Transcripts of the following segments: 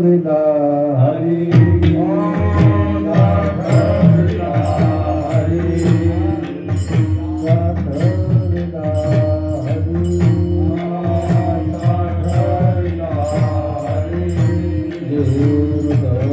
विना हरी नाथ विना हरी नाथ विना हरी नाथ विना हरी हृदय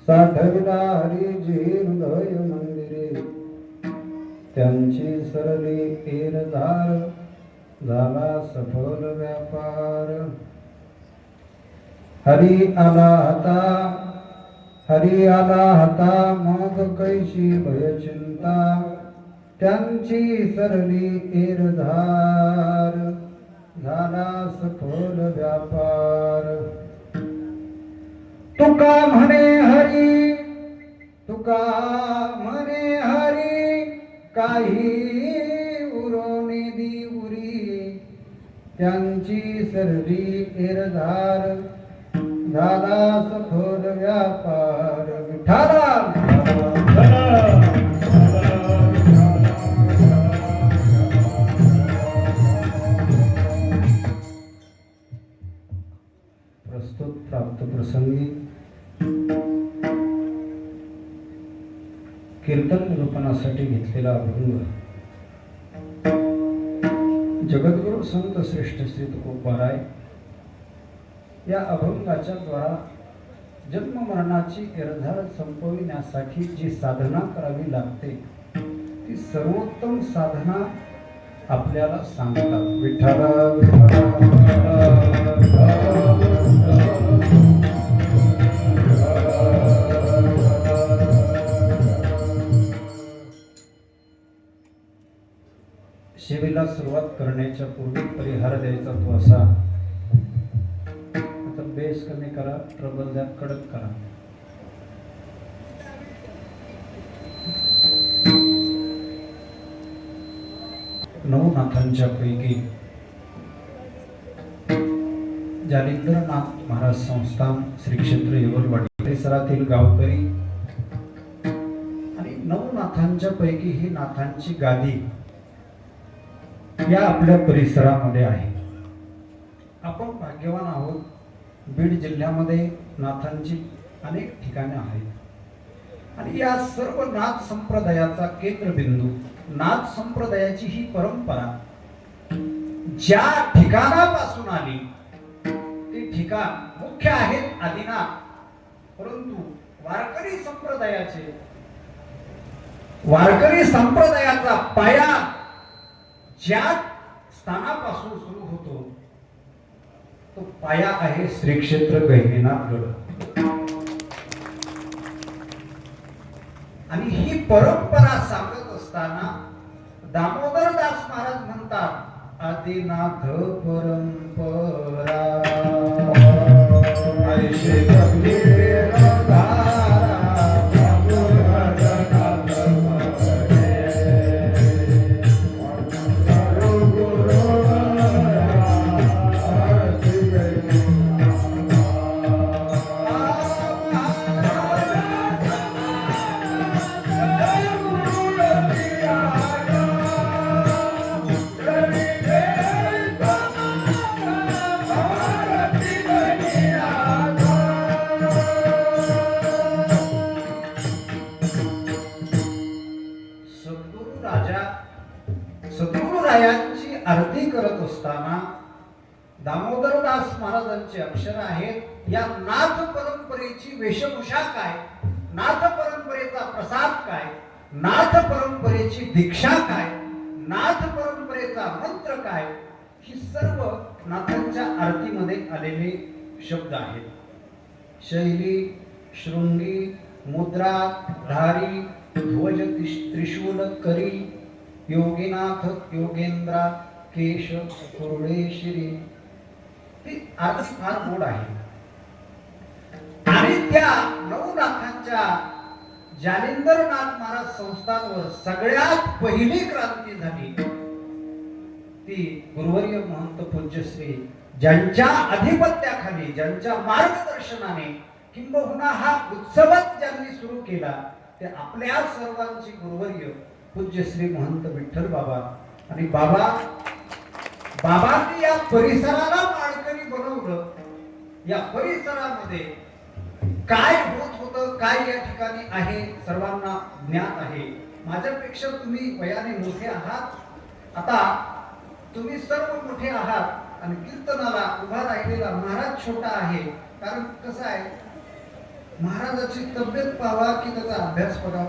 साठविला हरी जी हृदय मंदिरे त्यांची सरली एरधार झाला सफल व्यापार. हरी आला हता मग कैशी भय चिंता त्यांची सरली एरधार झाला सफल व्यापार. तुका म्हणे हरी काही उरोनिधी उरी त्यांची सरली एरधार झाला सफल व्यापार. विठाला प्रस्तुत प्राप्त प्रसंगी कीर्तन निरूपणासाठी घेतलेला अभंग जगद्गुरु संत श्रेष्ठ श्री तुकोबाराय या अभंगाच्या द्वारा जन्म मरणाची एरधार संपविण्यासाठी जी साधना करावी लागते ती सर्वोत्तम साधना आपल्याला सांगतात. विठ्ठला शिवेला सुरुवात करण्याच्या पूर्वी परिहार द्यायचा तो असा. आता बेस कमी करा, ट्रबल द्या, कडक करा. नवनाथांच्या पैकी जालिंदरनाथ महाराज संस्थान श्री क्षेत्र येवलवाडी परिसरातील गावकरी आणि नवनाथांच्या पैकी ही नाथांची गादी या आपल्या परिसरामध्ये आहे. आपण भाग्यवान आहोत. बीड जिल्ह्यामध्ये नाथांची अनेक ठिकाणे आहेत आणि या सर्व नाथ संप्रदायाचा केंद्रबिंदू नाथ संप्रदायाची ही परंपरा ज्या ठिकाणापासून आली ती ठिकाण मुख्य आहेत आदिनाथ. परंतु वारकरी संप्रदायाचा पाया ज्या स्थानापासून सुरू होतो तो पाया आहे श्री क्षेत्र गहिनीनाथगड. आणि ही परंपरा सांगत असताना दामोदरदास महाराज म्हणतात आदिनाथ परंपरा ऐशे सद्गुरुरायांची आरती करत असताना दामोदरदास महाराजांचे अक्षर आहेत. या नाथ परंपरेची वेशभूषा काय, नाथ परंपरेचा प्रसाद काय, नाथ परंपरेची दीक्षा काय, नाथ परंपरेचा मंत्र काय, ही सर्व नाथांच्या आरतीमध्ये आलेले शब्द आहेत. शैली, शृंगी, मुद्रा, धारी, ध्वज, त्रिशूल, करी, योगीनाथ, योगेंद्रा, केश कुरळे शिरी, ती आरती फार गोड आहे. आणि त्या नवनाथांच्या जालिंदरनाथ महाराज संस्थांवर सगळ्यात पहिली क्रांती झाली ती गुरुवर्य महंत पूज्यश्री ज्यांच्या अधिपत्याखाली, ज्यांच्या मार्गदर्शनाने, किंबहुना हा उत्सवच ज्यांनी सुरू केला ते आपल्या सर्वांची गुरुवर्य पूज्यश्री महंत विठ्ठल बाबा. आणि बाबांनी या परिसराला माळकरी बनवलं. या परिसरामध्ये काय होत होतं, काय या ठिकाणी आहे, सर्वांना ज्ञात आहे. माझ्यापेक्षा तुम्ही वयाने मोठे आहात. आता तुम्ही सर्व मोठे आहात आणि कीर्तनाला उभा राहिलेला महाराज छोटा आहे. कारण कसं आहे, महाराजाची तब्येत पाहावा की त्याचा अभ्यास बघा.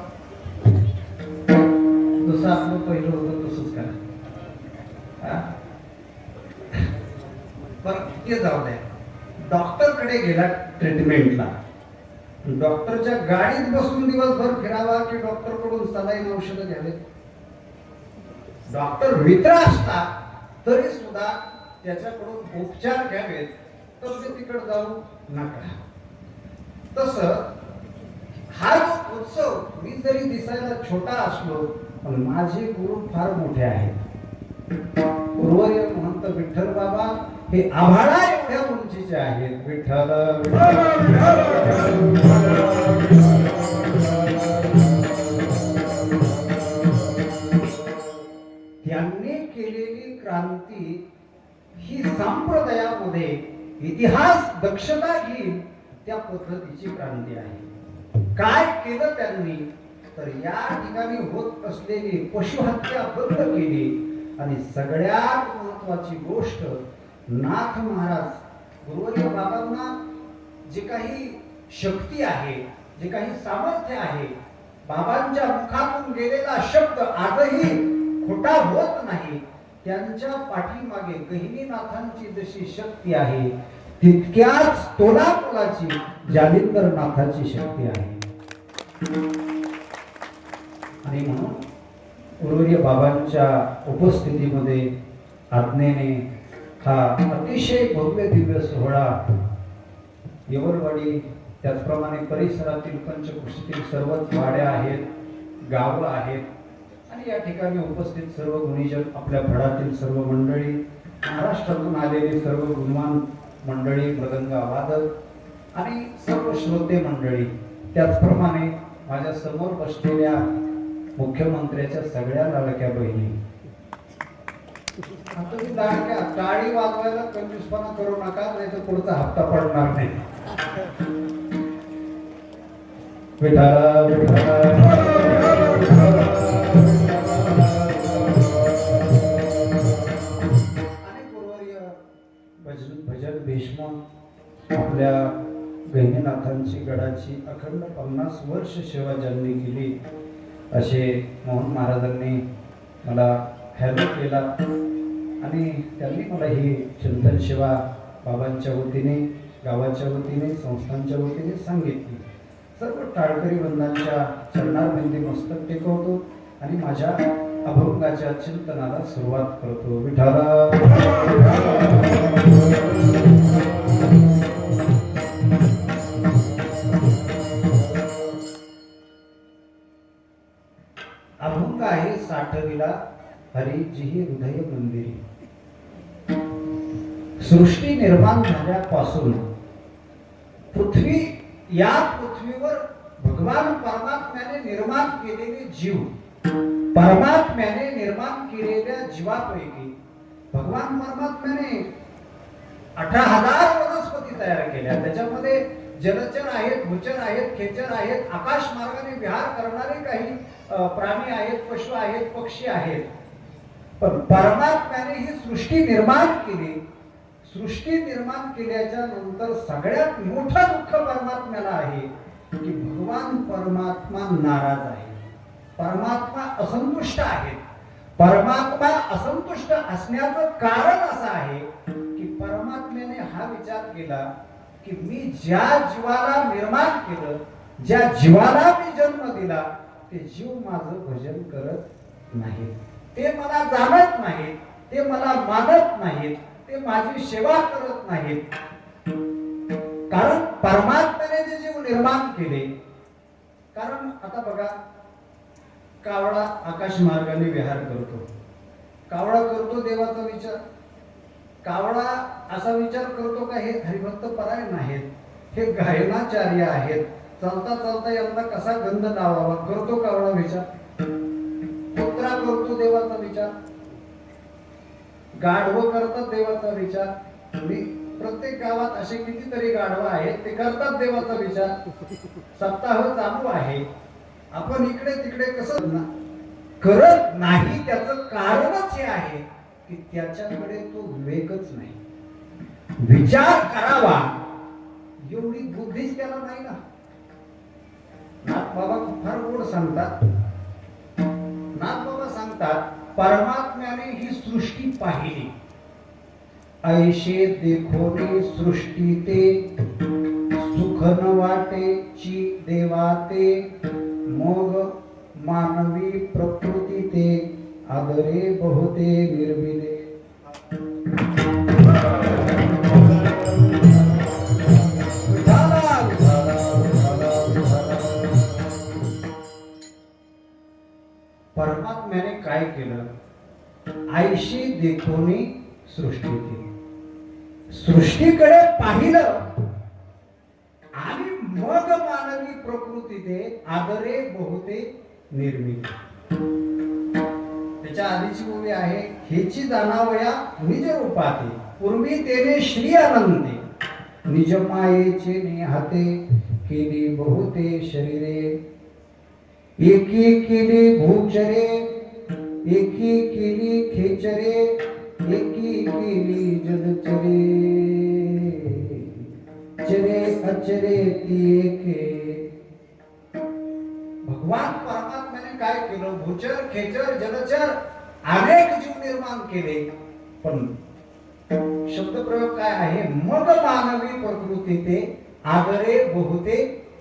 जसं आपलं पहिलं होतं तसंच करा. बरं ते जाऊ द्या. डॉक्टर कडे गेला ट्रीटमेंटला. डॉक्टरच्या गाडीत बसून दिवसभर फिरावा की डॉक्टर कडून सलाईन औषधं घ्यावे. डॉक्टर मित्र असतात तरी सुद्धा त्याच्याकडून उपचार घ्यावेत, तर ते तिकडे जाऊ नका. तस हा जो उत्सव, मी जरी दिसायला छोटा असलो पण माझे गुरु फार मोठे आहेत. गुरुवर्य महंत विठ्ठल बाबा हे आभाळा एवढ्या उंचीचे आहेत. विठ्ठल त्यांनी केलेली क्रांती ही संप्रदायामध्ये इतिहास दक्षता घेईल त्या पद्धतीची क्रांती आहे. काय केलं त्यांनी, तर या ठिकाणी होत असलेली पशुहत्या बंद केली. आणि सगळ्यात महत्वाची गोष्ट, नाथ महाराज गुरुवर्य बाबांना जे काही शक्ती आहे, जे काही सामर्थ्य आहे, बाबांच्या मुखातून गेलेला शब्द आजही खोटा होत नाही. त्यांच्या पाठीमागे गहिनीनाथांची जशी शक्ती आहे तितक्याच तोलाची जालिंदरनाथाची शक्ती आहे. आणि म्हणून गुरुवर्य बाबांच्या उपस्थितीमध्ये आज्ञेने हा अतिशय भव्य दिव्य सोहळा येवलवाडी, त्याचप्रमाणे परिसरातील पंचकृषीतील सर्वच वाड्या आहेत, गावं आहेत आणि या ठिकाणी उपस्थित सर्व गुणीजन, आपल्या फळातील सर्व मंडळी, महाराष्ट्रातून आलेली सर्व गुणवान मंडळी, मृदंग वादक आणि सर्व श्रोते मंडळी, त्याचप्रमाणे माझ्या समोर बसलेल्या मुख्यमंत्र्याच्या सगळ्या लाडक्या बहिणी. तुम्ही लाडक्या टाळी वाजवायला कंजूसपणा करू नका, नाही तर पुढचा हप्ता पडणार नाही. भजन देशमुख आपल्या गहिनीनाथांची गडाची अखंड 50 वर्ष सेवा ज्यांनी केली असे मोहन महाराजांनी मला हॅलो केला आणि त्यांनी मला ही चिंतन सेवा बाबांच्या वतीने, गावाच्या वतीने, संस्थांच्या वतीने सांगितली. सर्व टाळकरी बंधांच्या चरणारविंदी मस्तक टेकवतो आणि माझ्या अभंगाच्या चिंतनाला सुरुवात करतो. विठ्ठला अभंग आहे साठविला हरी जिही हृदय मंदिरी. सृष्टी निर्माण झाल्यापासून या पृथ्वीवर भगवान परमात्म्याने निर्माण केलेले जीव, परमात्म्याने निर्माण केलेल्या जीवापैकी भगवान परमात्म्याने 18,000 वनस्पती तयार केल्या. त्याच्यामध्ये जलचर आहेत, भूचर आहेत, खेचर आहेत, आकाश मार्गाने विहार करणारे काही प्राणी आहेत, पशु आहेत, पक्षी आहेत. पण परमात्म्याने ही सृष्टी निर्माण केली. सृष्टी निर्माण केल्याच्या नंतर सगळ्यात मोठं दुःख परमात्म्याला आहे की भगवान परमात्मा नाराज आहे, परमात्मा असंतुष्ट आहे. परमात्मा असंतुष्ट असण्याचं कारण असं आहे की परमात्म्याने हा विचार केला की मी ज्या जीवाला निर्माण केलं, ज्या जीवाला मी जन्म दिला, ते जीव माझं भजन करत नाही, ते मला जाणत नाही. ते मला मानत नाहीत, ते माझी सेवा करत नाहीत. कारण परमात्म्याने जे जीव निर्माण केले, कारण आता बघा, कावळा आकाश मार्गाने विहार करतो. कावळा करतो देवाचा विचार. कावळा असा विचार करतो का हे हरिभक्त परायण आहेत, हे गायनाचार्य आहेत, चालता चालता यांना कसा गंध लावावा, करतो कावळा विचार. कुत्रा करतो देवाचा विचार. गाढव करतात देवाचा विचार. प्रत्येक गावात असे कितीतरी गाढव आहेत, ते करतात देवाचा विचार. सप्ताह चालू आहे, आपण इकडे तिकडे कसं करत नाही. त्याचं कारणच हे आहे की त्याच्याकडे तो विवेकच नाही. विचार करावा एवढी बुद्धीच त्याला नाही ना. नाथ बाबा फार गोड सांगतात. नाथ बाबा सांगतात, परमात्म्याने ही सृष्टी पाहिली. ऐशे देखोने सृष्टी ते सुख न वाटेची देवाते, मग मानवी प्रकृती ते आदरे बहुते निर्मिले. परमात्म्याने काय केलं? ऐशी देखोनी सृष्टी केली. सृष्टीकडे पाहिलं आणि मग मानवी प्रकृती ते आदरे बहुते निर्मिती. त्याच्या आधीची ओवी आहे, हेची जाणावया निज रूपाते, पूर्वी तेने श्री अनंते, निज मायेचे नेहाते केली बहुते शरीरे. एकी केली भूचरे, एकी केली खेचरे, एकी केली जलचरे, चरे अचरे ती एके. भगवान परमात्म्याने काय केलं? भूचर, खेचर, जलचर अनेक जीव निर्माण केले. पण शब्दप्रयोग काय आहे? मग मानवी प्रकृती ते आदरे बहुते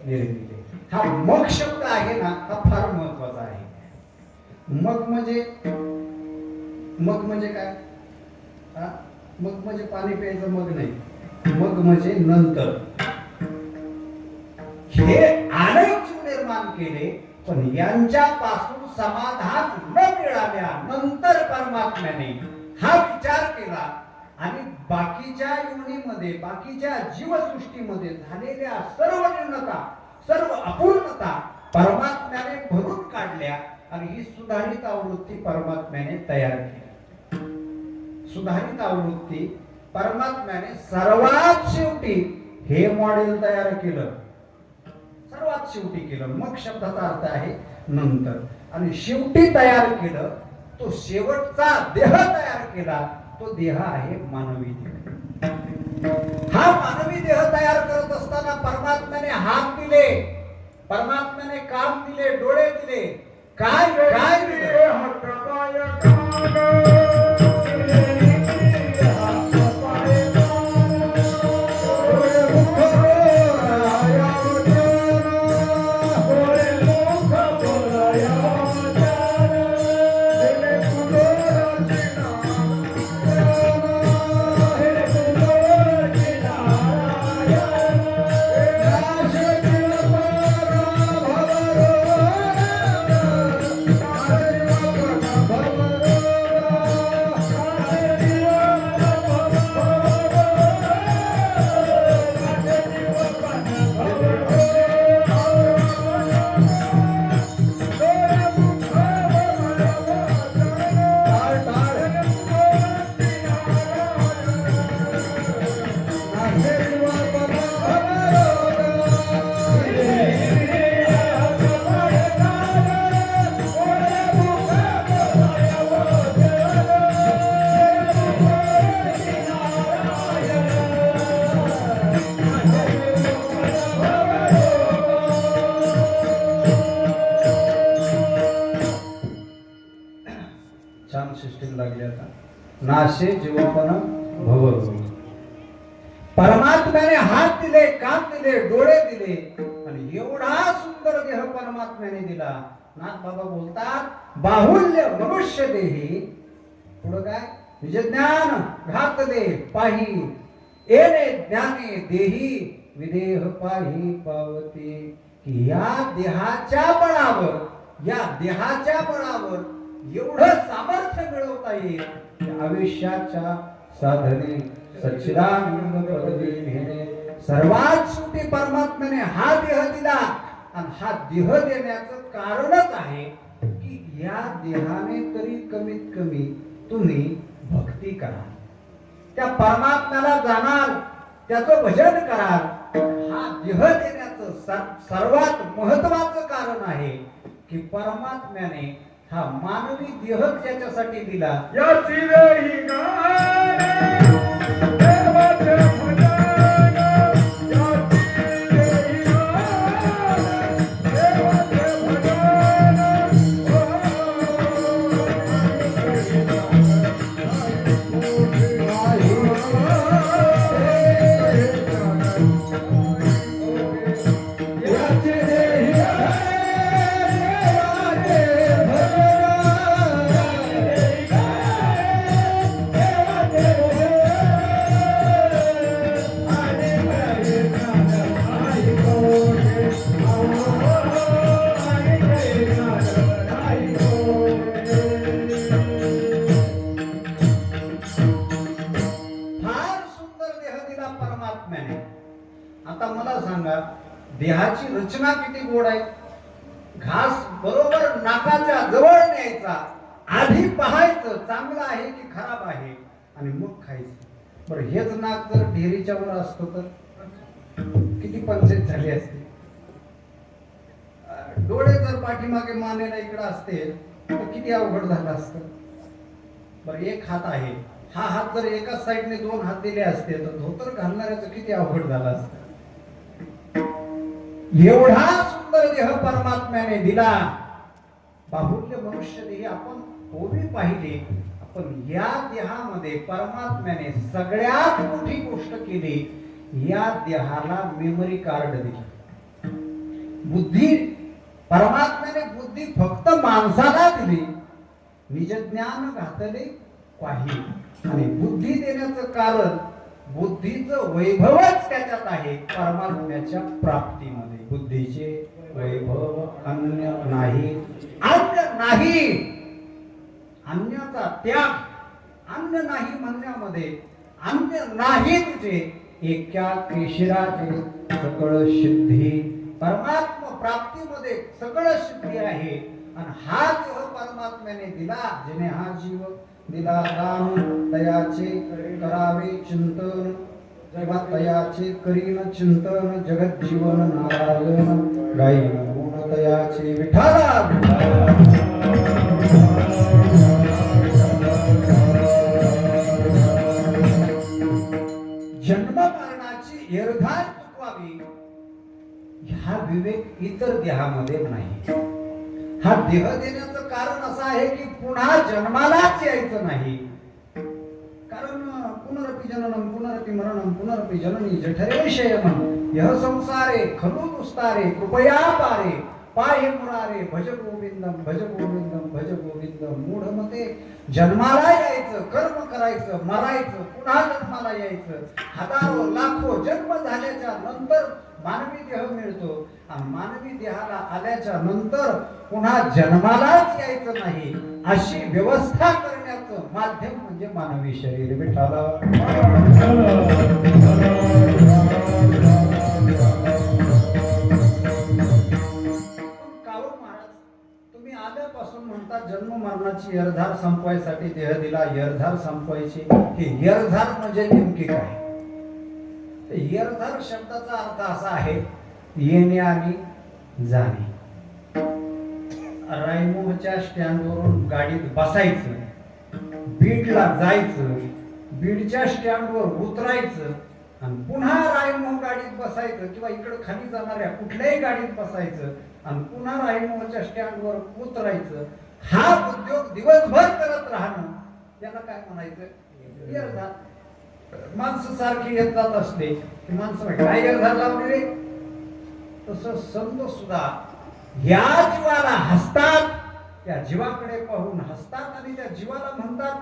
निर्मिले. हा मग शब्द आहे ना, हा फार महत्वाचा आहे. मग म्हणजे काय? मग म्हणजे पाणी प्यायचं मग नाही. मग म्हणजे नंतर. हे अनेक जीव निर्माण केले, पण यांच्यापासून समाधान न मिळाल्या नंतर परमात्म्याने हा विचार केला आणि बाकीच्या योनीमध्ये, बाकीच्या जीवसृष्टीमध्ये झालेल्या सर्व न्यूनता, सर्व अपूर्णता परमात्म्याने भरून काढल्या आणि ही सुधारित आवृत्ती परमात्म्याने तयार केली. सुधारित आवृत्ती परमात्म्याने सर्वात शेवटी हे मॉडेल तयार केलं. सर्वात शेवटी केलं. मग शब्दाचा अर्थ आहे नंतर. आणि शेवटी तयार केलं, तो शेवटचा देह तयार केला. तो देह आहे मानवी देह. हा मानवी देह तयार करत असताना परमात्म्याने हात दिले, परमात्म्याने कान दिले, डोळे दिले. काय काय दिले? नाशे जीवपण भवरोगी. परमात्म्याने हात दिले, कान दिले, डोळे दिले आणि एवढा सुंदर देह परमात्म्याने दिला. नाथ बाबा बोलतात, बाहुल्य मनुष्य देही, पुढं काय? निज ज्ञान घातले पाही येणे ज्ञाने देही विदेह पाही पावते. की या देहाच्या बळावर एवढं सामर्थ्य मिळवता येईल की आयुष्याच्या साधने सच्चिदानंद पदवी घेणे. सर्वात शेवटी परमात्म्याने हा देह दिला आणि हा देह देण्याचं कारणच आहे की या देहाने तरी कमीत कमी तुम्ही भक्ती करा, त्या परमात्म्याला जाणार, त्याचं भजन कराल. हा देह देण्याचं सर्वात महत्वाचं कारण आहे की परमात्म्याने हा मानवी देह त्याच्यासाठी दिला. याची देही गाणे देवाचे भजन, याची देही गाणे देवाचे भजन. आता मला सांगा, देहाची रचना किती गोड आहे. घास बरोबर नाकाच्या जवळ न्यायचा, आधी पाहायचं चांगलं आहे की खराब आहे आणि मग खायचं. बरं हेच नाक जर ढेरीच्या वर असतं तर किती पंचायत झाली असते. डोळे जर पाठीमागे मानेला इकडे असते तर किती अवघड झालं असतं. बरं एक हात आहे, हा हात जर एकाच साईडने दोन हात दिले असते तर धोतर घालणाऱ्याचं किती अवघड झालं असतं. एवढा सुंदर देह परमात्म्याने दिला. बाहुल्य मनुष्य देह आपण ओवी पाहिली. आपण या देहामध्ये परमात्म्याने सगळ्यात मोठी गोष्ट केली, या देहाला मेमरी कार्ड दिली. बुद्धी परमात्म्याने बुद्धी फक्त माणसाला दिली. निज ज्ञान घातले पाही. आणि बुद्धी देण्याचं कारण बुद्धीचं वैभवच त्याच्यात आहे. परमात्म्याच्या प्राप्तीमध्ये बुद्धीचे वैभव अन्य नाही. अन्य नाही, अन्याचा त्याग. अन्य नाही म्हणण्यामध्ये अन्य नाही तुझे एका केशराचे सकळ सिद्धी. परमात्मा प्राप्तीमध्ये सकळ सिद्धी आहे. आणि हा देह परमात्म्याने दिला. जिने हा जीव दिला दान, तयाचे करावे चिंतन. जेव्हा तयाचे करीन चिंतन, जगत जीवन नारायण गाईन गुण तयाचे विठाला विठाला. जन्म मरणाची एरधार चुकवावी हा विवेक इतर देहामध्ये नाही. हा देह देण्याचं कारण असं आहे की पुन्हा जन्मालाच यायचं नाही. कारण पुनरपि जननम पुनरपि मरणम पुनरपि जननी जठरे शयनम यह संसारे खलु दुस्तारे कृपया पारे पाहे मुरारे भज गोविंदम भज गोविंदम भज गोविंदम. मूढ मते जन्माला यायचं, कर्म करायचं, मरायचं, पुन्हा जन्माला यायचं. हजारो लाखो जन्म झाल्याच्या नंतर मानवी देह मिळतो आणि मानवी देहाला आल्याच्या नंतर पुन्हा जन्मालाच यायचं नाही. अशी व्यवस्था करण्याचं माध्यम म्हणजे मानवी शरीर. विठाला काळू महाराज, तुम्ही आल्यापासून म्हणता जन्म मरणाची एरधार संपवायसाठी देह दिला. एरधार संपवायची, ही एरधार म्हणजे नेमकी काय? एरधार शब्दाचा अर्थ असा आहे येणे आणि जाणे. रायमोहच्या स्टँडवरून गाडीत बसायचं, बीडला जायचं, बीडच्या स्टँडवर उतरायचं आणि पुन्हा रायमोह गाडीत बसायचं किंवा इकडे खाली जाणाऱ्या कुठल्याही गाडीत बसायचं आणि पुन्हा रायमोहच्या स्टँडवर उतरायचं. हा उद्योग दिवसभर करत राहणं त्याला काय म्हणायचं? एरधार. माणसं सारखी येत जात असते की माणसं काय एरधार लावली रे. तसं संत सुद्धा या जीवाला हसतात, त्या जीवाकडे पाहून हसतात आणि त्या जीवाला म्हणतात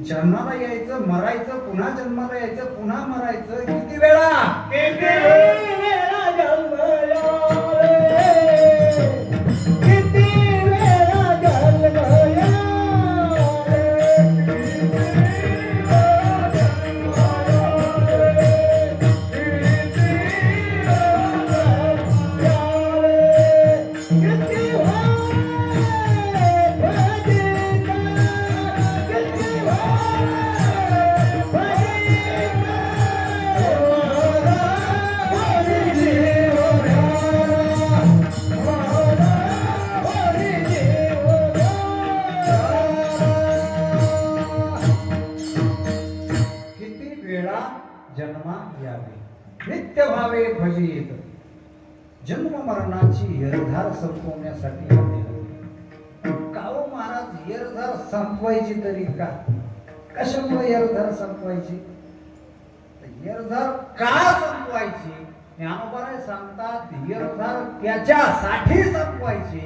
जन्माला यायचं, मरायचं, पुन्हा जन्माला यायचं, पुन्हा मरायचं. किती वेळा? किती वेळा जन्मला रे, किती वेळा जन्मला रे, किती वेळा जन्मला रे, किती किती वेळा जन्मा यावे, नित्य भावे भजित. जन्म मरणाची हेरधार संपवण्यासाठी हा देह. का हो महाराज, हेरधार संपवायची तरी का? कशामुळे हेरधार संपवायची? हेरधार का संपवायची? ज्ञानोबा सांगतात, हेरधार त्याच्यासाठी संपवायची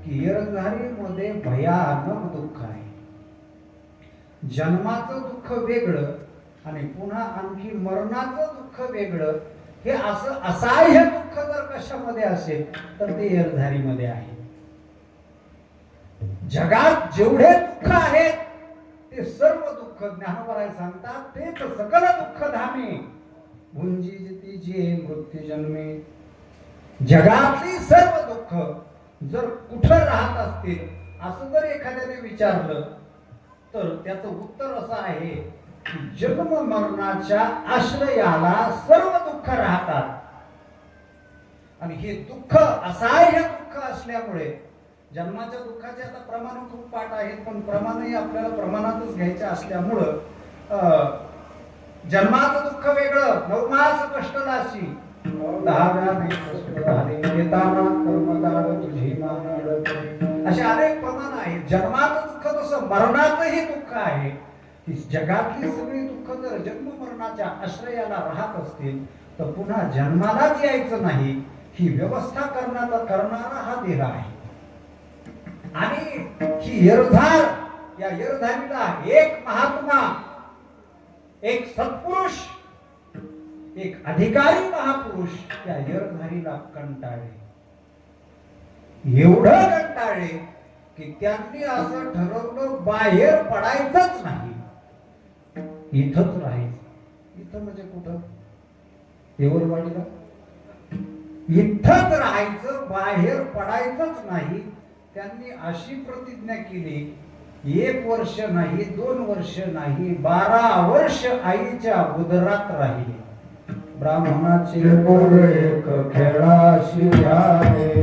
की हेरधारीमध्ये भयानक दुःख आहे. जन्माचं दुःख वेगळं आणि पुन्हा आणखी मरणाचं दुःख वेगळं. हे असं असहाय्य दुःख जर कशामध्ये असेल तर ते हेरधारीमध्ये आहे. जगात जेवढे दुःख आहेत ते सर्व दुःख ज्ञानोबा सांगतात तेच सकल दुःख धामे भुंजी जे मृत्यू जन्मे. जगातली सर्व दुःख जर कुठं राहत असतील असं जर एखाद्याने विचारलं तर त्याचं उत्तर असं आहे की जन्म मरणाच्या आश्रयाला सर्व दुःख राहतात. आणि हे दुःख असहाय्य दुःख असल्यामुळे जन्माच्या दुःखाचे आता प्रमाण खूप पाठ आहेत, पण प्रमाणही आपल्याला प्रमाणातच घ्यायचे असल्यामुळं जन्माचं दुःख वेगळं. 9 मास कष्ट लाशी 10व्या कष्ट झाले येताना कर्मदाड तुझी मानड. असे अनेक प्रमाण आहेत. जन्माचं दुःख तसं मरणाचंही दुःख आहे. की जगातली सगळी दुःख जर जन्म मरणाच्या आश्रयाला राहत असतील तर पुन्हा जन्मालाच यायचं नाही ही व्यवस्था करणारा हा देह आहे. आणि ही हेरधार, या हेरधारीला एक महात्मा, एक सत्पुरुष, एक अधिकारी महापुरुष त्या हेरधारीला कंटाळले. एवढं कंटाळले की त्यांनी असं ठरवलं बाहेर पडायचंच नाही, इथंच राहायचं. इथं म्हणजे कुठं? येवलवाडीला इथंच राहायचं, बाहेर पडायचंच नाही. त्यांनी अशी प्रतिज्ञा केली. 1 वर्ष नाही, 2 वर्ष नाही, 12 वर्ष आईच्या उदरात राहिले. ब्राह्मणाचे पोर एक खेळाशी झाले.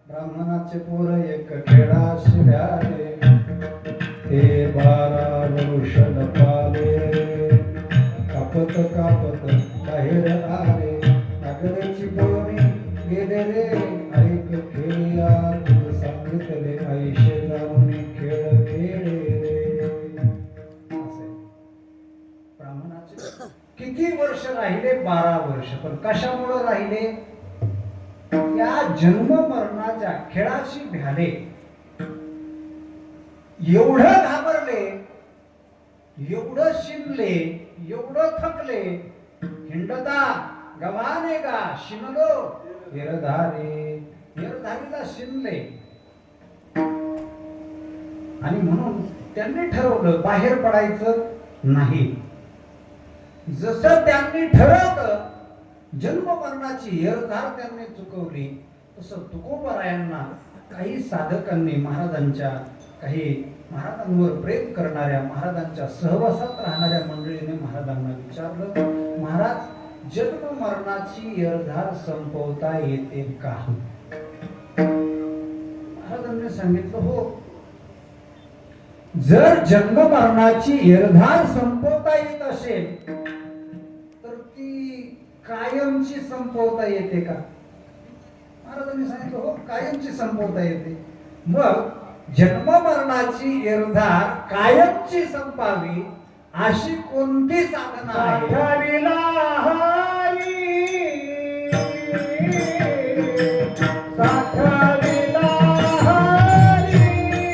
ब्राह्मणाचे पोर एक खेळाशी झाले. ते 12 वर्ष लपाले. कापत कापत बाहेर आले. नागराची बोनी गेले रे ऐक खेळया. सांगितले आईशे जाऊन खेळ खेळे रे. ब्राह्मणाचे किती वर्ष. पण कशामुळे राहिले? या जन्म मरणाच्या खेळाशी भ्याले, एवढं घाबरले, एवढं शिनले, एवढं थकले. हिंडता गव्हाणे गा शिनलो येरधारे. येरधारीला शिनले आणि म्हणून त्यांनी ठरवलं बाहेर पडायचं नाही. जसं त्यांनी ठरवलं, जन्म मरणाची येरधार त्यांनी चुकवली. तसं तुकोबरायांना काही साधकांनी, महाराजांच्या काही महाराजांवर प्रेम करणाऱ्या, महाराजांच्या सहवासात राहणाऱ्या मंडळीने महाराजांना विचारलं, महाराज जन्म मरणाची येरधार संपवता येते का? महाराजांनी सांगितलं, हो, जर जन्म मरणाची येरधार संपवता येत असेल तर ती कायमची संपवता येते का? महाराजांनी सांगितलं, हो, कायमची संपवता येते. मग जन्म मरणाची येरधार कायमची संपावी अशी कोणती साधना आहे? साठविला हरी, साठविला हरी, साठविला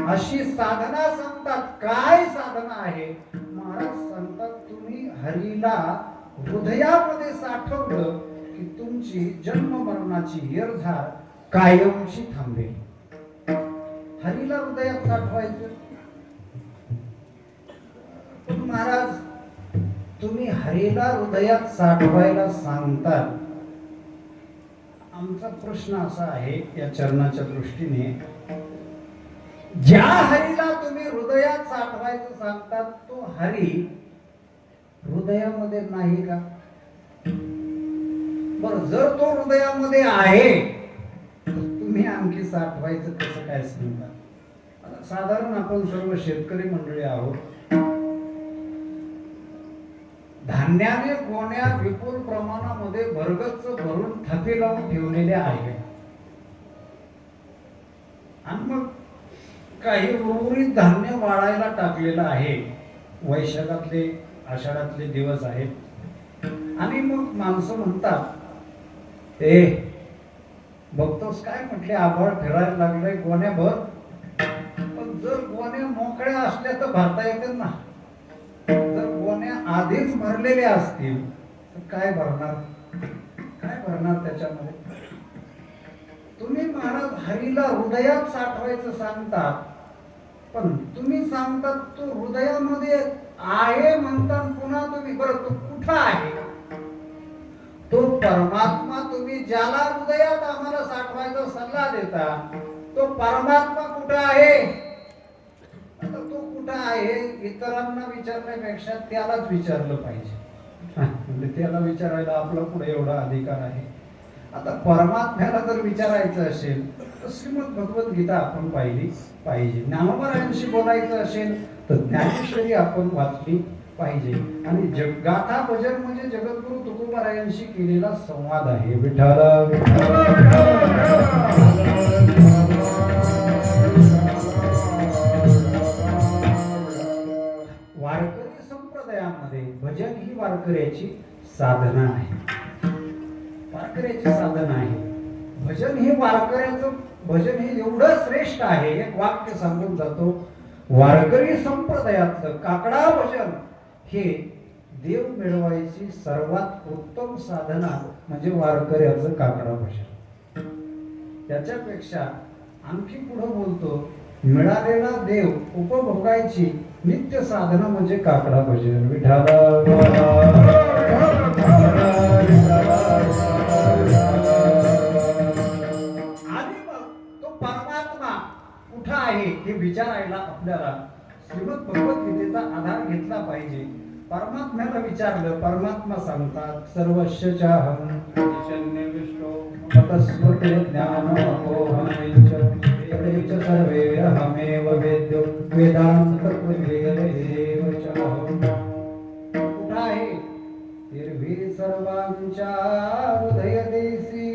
अशी साधना सांगतात. काय साधना आहे? महाराज सांगतात, तुम्ही हरीला हृदयामध्ये साठवलं की तुमची जन्म मरणाची येरधार कायमची थांबेल. हरीला हृदयात साठवायचं. पण महाराज, तुम्ही हरीला हृदयात साठवायला सांगतात. आमचा प्रश्न असा आहे या चरणाच्या दृष्टीने, ज्या हरीला तुम्ही हृदयात साठवायचं सांगतात तो हरी हृदयामध्ये नाही का? बरं, जर तो हृदयामध्ये आहे तर तुम्ही आणखी साठवायचं कसं काय सांगता? साधारण आपण सर्व शेतकरी मंडळी आहोत. धान्याने गोण्या विपुल प्रमाणामध्ये भरगच्च भरून थपे लावून ठेवलेल्या आहेत आणि मग काही उर्वरित धान्य वाळायला टाकलेलं आहे. वैशाखातले आषाढातले दिवस आहेत आणि मग माणसं म्हणतात, बघतोस काय म्हटले आभाळ फिरायला लागले गोण्याभर, पण जर गोण्या मोकळ्या असल्या तर भरता येतील ना. जर गोण्या आधीच भरलेल्या असतील तर काय भरणार, काय भरणार त्याच्यामध्ये. तुम्ही महाराज हरीला हृदयात साठवायचं सांगतात, पण तुम्ही सांगतात तो हृदयामध्ये आहे म्हणतात, पुन्हा तुम्ही बरं तो कुठं आहे, तो परमात्मा तुम्ही ज्याला हृदयात आम्हाला साठवायचा सल्ला देता तो परमात्मा कुठं आहे. आता तो कुठं आहे इतरांना विचारण्यापेक्षा त्यालाच विचारलं पाहिजे. म्हणजे त्याला विचारायला आपला पुढे एवढा अधिकार आहे. आता परमात्म्याला जर विचारायचं असेल तर श्रीमद भगवद्गीता आपण पाहिली पाहिजे. ज्ञानोबरायांशी बोलायचं असेल तर ज्ञानेश्वरी आपण वाचली पाहिजे. आणि गाथा भजन म्हणजे जगद्गुरु तुकोबारायांशी केलेला संवाद आहे. विठ्ठल वारकरी संप्रदायामध्ये भजन ही वारकऱ्याची साधना आहे. वारकऱ्याची साधना आहे भजन. हे वारकऱ्याचं भजन हे एवढं श्रेष्ठ आहे. एक वाक्य सांगून जातो, वारकरी संप्रदायातलं काकडा भजन हे देव मिळवायची सर्वात उत्तम साधना म्हणजे वारकऱ्याचं काकडा भजन. त्याच्यापेक्षा आणखी पुढे बोलतो, मिळालेला देव उपभोगायची नित्य साधना म्हणजे काकडा भजन. विठ्ठल आणि मग तो परमात्मा कुठं आहे हे विचारायला आपल्याला श्रीमद भगवद्गीतेचा आधार घेतला पाहिजे. परमात्म्याला विचारलं, परमात्मा सांगतात सर्वस्यचाहं शून्य विष्णु तस्मते ज्ञानमपोहनैश्च वेदैश्च सर्वे अहमेव वेद्यो वेदांत तत्त्ववेदैव च. कुठं आहे हिरवी सर्वांच्या हृदय देसी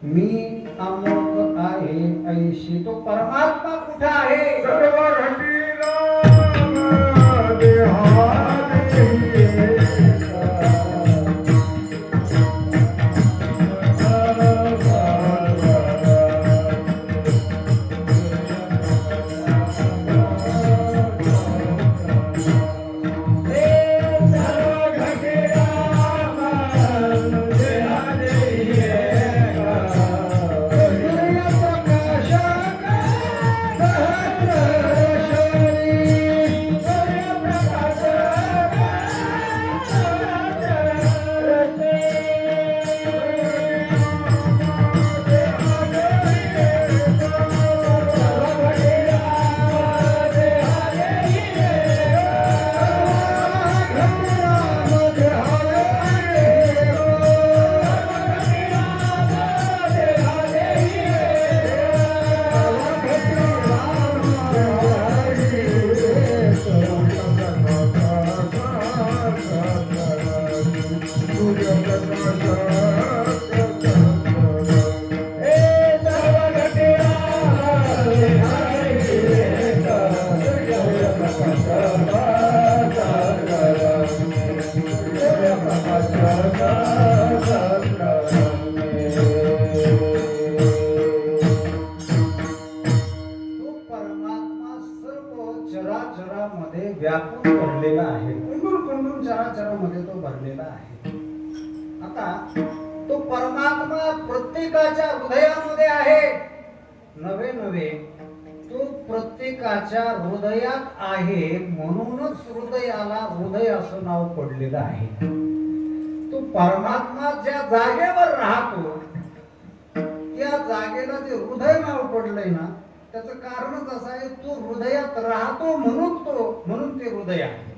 मी अमोघ आहे ऐशी. तो परमात्मा कुठं आहे. सर्व घटीला देहादेही चराचरामध्ये व्यापून भरलेला आहे. कुंडून कुंडून चराचरामध्ये तो भरलेला आहे. आता तो परमात्मा प्रत्येकाच्या हृदयामध्ये आहे. नवे नवे तो प्रत्येकाच्या हृदयात आहे म्हणूनच हृदयाला हृदय असं नाव पडलेलं आहे. तो परमात्मा ज्या जागेवर राहतो त्या जागेला जे हृदय नाव पडलंय ना त्याचं कारणच असं आहे, तो हृदयात राहतो म्हणून ते हृदय आहे.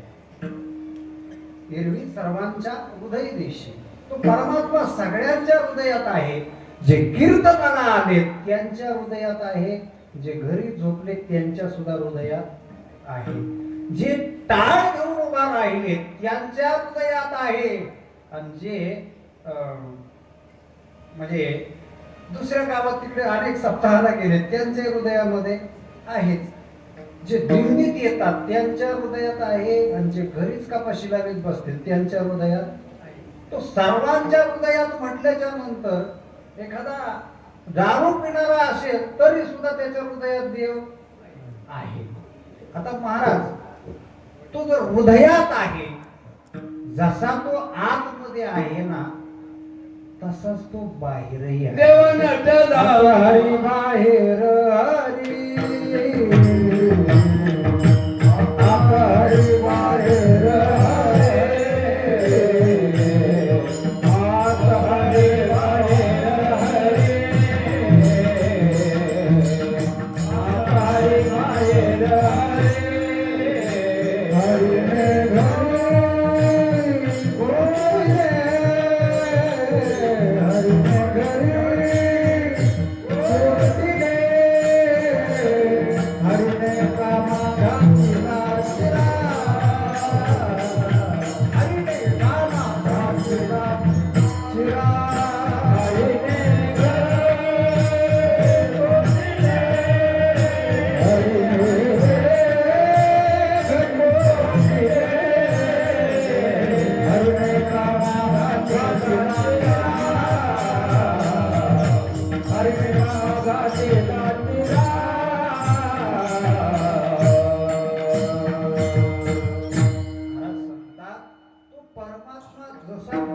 एरवी सर्वांच्या हृदय देशी तो परमात्मा सगळ्यांच्या हृदयात आहे. जे कीर्तनाला आले त्यांच्या हृदयात आहे, जे घरी झोपले त्यांच्या सुद्धा हृदयात आहे, जे टाळ घेऊन उभा राहिले त्यांच्या हृदयात आहे, आणि जे म्हणजे दुसऱ्या गावात तिकडे अनेक सप्ताहाला गेले त्यांच्या हृदयामध्ये आहेच. जे दिंडीत येतात त्यांच्या हृदयात आहे, आणि जे घरीच कपाशीला बसतील त्यांच्या हृदयात आहे. तो सर्वांच्या हृदयात म्हटल्याच्या नंतर एखादा दारू पिणारा असेल तरी सुद्धा त्याच्या हृदयात देव आहे. आता महाराज, तो जर हृदयात आहे, जसा तो आतमध्ये आहे ना, तसाच तो बाहेरही आहे. देव नटला हरी बाहेर हरी, हरी बाहेर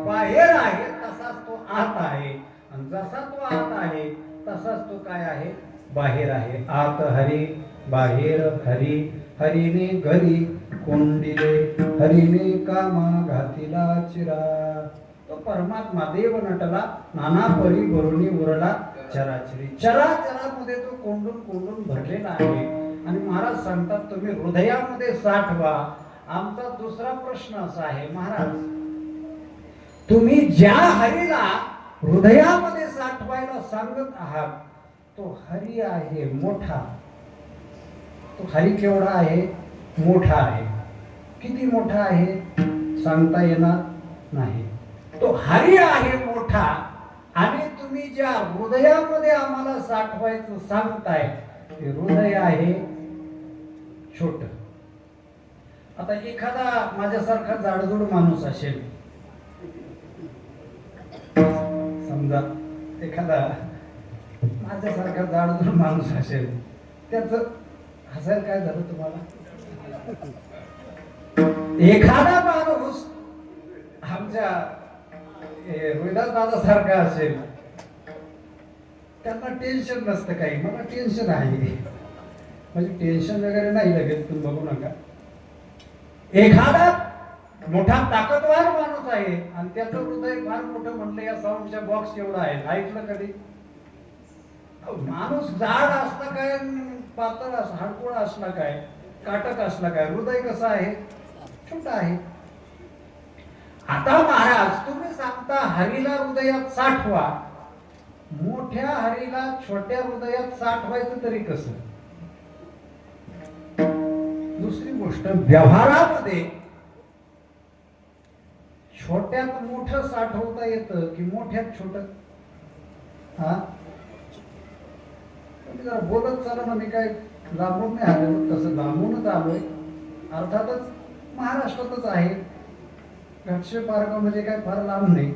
बाहेर आहे तसाच तो आत आहे, आणि जसा तो आत आहे तसाच तो काय आहे, बाहेर आहे. आत हरी बाहेर हरी, हरीने घरी कोंडिले, हरीने कामा घातिला चिरा. तो परमात्मा देव नटला, नाना परी भरुनी उरला चराचरी. चराचरामध्ये तो कोंडून कोंडून भरलेला आहे. आणि महाराज सांगतात तुम्ही हृदयामध्ये साठवा. आमचा दुसरा प्रश्न असा आहे, महाराज तुम्ही ज्या हरीला हृदयामध्ये साठवायला सांगत आहात तो हरी आहे मोठा. तो हरी केवढा आहे, मोठा आहे. किती मोठा आहे सांगता येणार नाही. तो हरी आहे मोठा, आणि तुम्ही ज्या हृदयामध्ये आम्हाला साठवायचं सांगताय ते हृदय आहे छोट. आता एखादा माझ्यासारखा जाडजूड माणूस असेल, समजा एखादा माझ्यासारखा जाडजूड माणूस असेल, त्याच हसायला काय झालं तुम्हाला? एखादा माणूस आमच्या रोहिदास दादा सारखा असेल, त्यांना टेन्शन नसतं काही. मला टेन्शन आहे, म्हणजे टेन्शन वगैरे नाही लगेच, तुम्ही बघू नका. एखादा मोठा ताकदवार माणूस आहे आणि त्याचं हृदय फार मोठं, म्हटलं या साऊंडच्या बॉक्स एवढा आहे, ऐकलं कधी? माणूस जाड असला काय, पातळ हाडकोळ असला काय, काटक असला काय, हृदय कसं आहे, छोटा आहे. आता महाराज तुम्ही सांगता हरीला हृदयात साठवा, मोठ्या हरीला छोट्या हृदयात साठवायचं तरी कसं? दुसरी गोष्ट, व्यवहारामध्ये छोट्यात मोठं साठवता येतं की मोठ्यात छोट? हा, तुम्ही जरा बोलत चाला ना, मी काय लांबून नाही आलो, तसं लांबूनच आलोय. अर्थातच महाराष्ट्रातच आहे, घाटशे पार्क म्हणजे काय फार लांब नाही,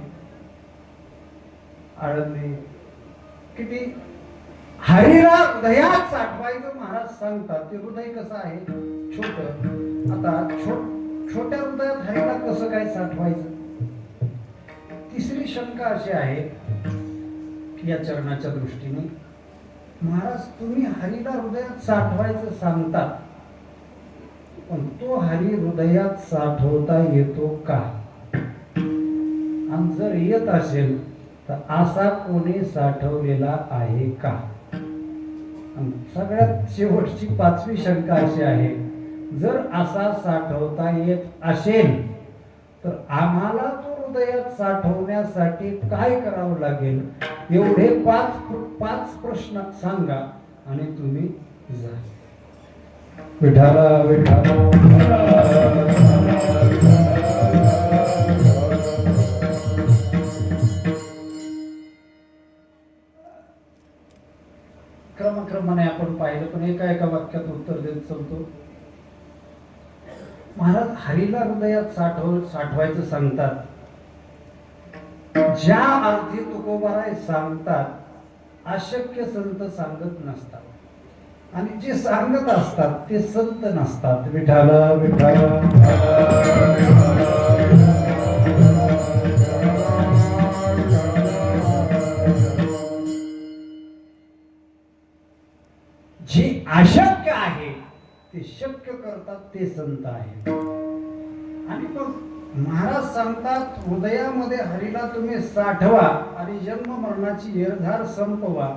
आळंदी. किती हरीला हृदयात साठवायचं महाराज सांगतात, ते हृदय कसं आहे, छोट. आता छोट्या हृदयात हरीला कसं काय साठवायचं? तिसरी शंका अशी आहे की या चरणाच्या दृष्टीने, महाराज तुम्ही हरीला हृदयात साठवायचं सांगतात, पण तो हरी हृदयात साठवता येतो का? आणि जर येत असेल तर असा कोणी साठवलेला आहे का? आणि सगळ्यात शेवटची पाचवी शंका अशी आहे, जर असा साठवता येत असेल तर आम्हाला तो हृदयात साठवण्यासाठी काय करावं लागेल? एवढे पाच प्रश्न सांगा आणि तुम्ही जा. विठाला विठाला क्रमाक्रमाने आपण पाहिलं, पण एका एका वाक्यात उत्तर देत चालतो. महाराज हरीला हृदयात साठवायचं सांगतात, ज्या अर्थी तुकोबाराय सांगतात अशक्य संत सांगत नसतात आणि जे सांगत असतात ते संत नसतात. विठाल विठाल जे अशक्य आहे ते शक्य करतात ते संत आहेत. आणि मग महाराज सांगतात हृदयामध्ये हरीला तुम्ही साठवा आणि जन्म मरणाची येरधार संपवा.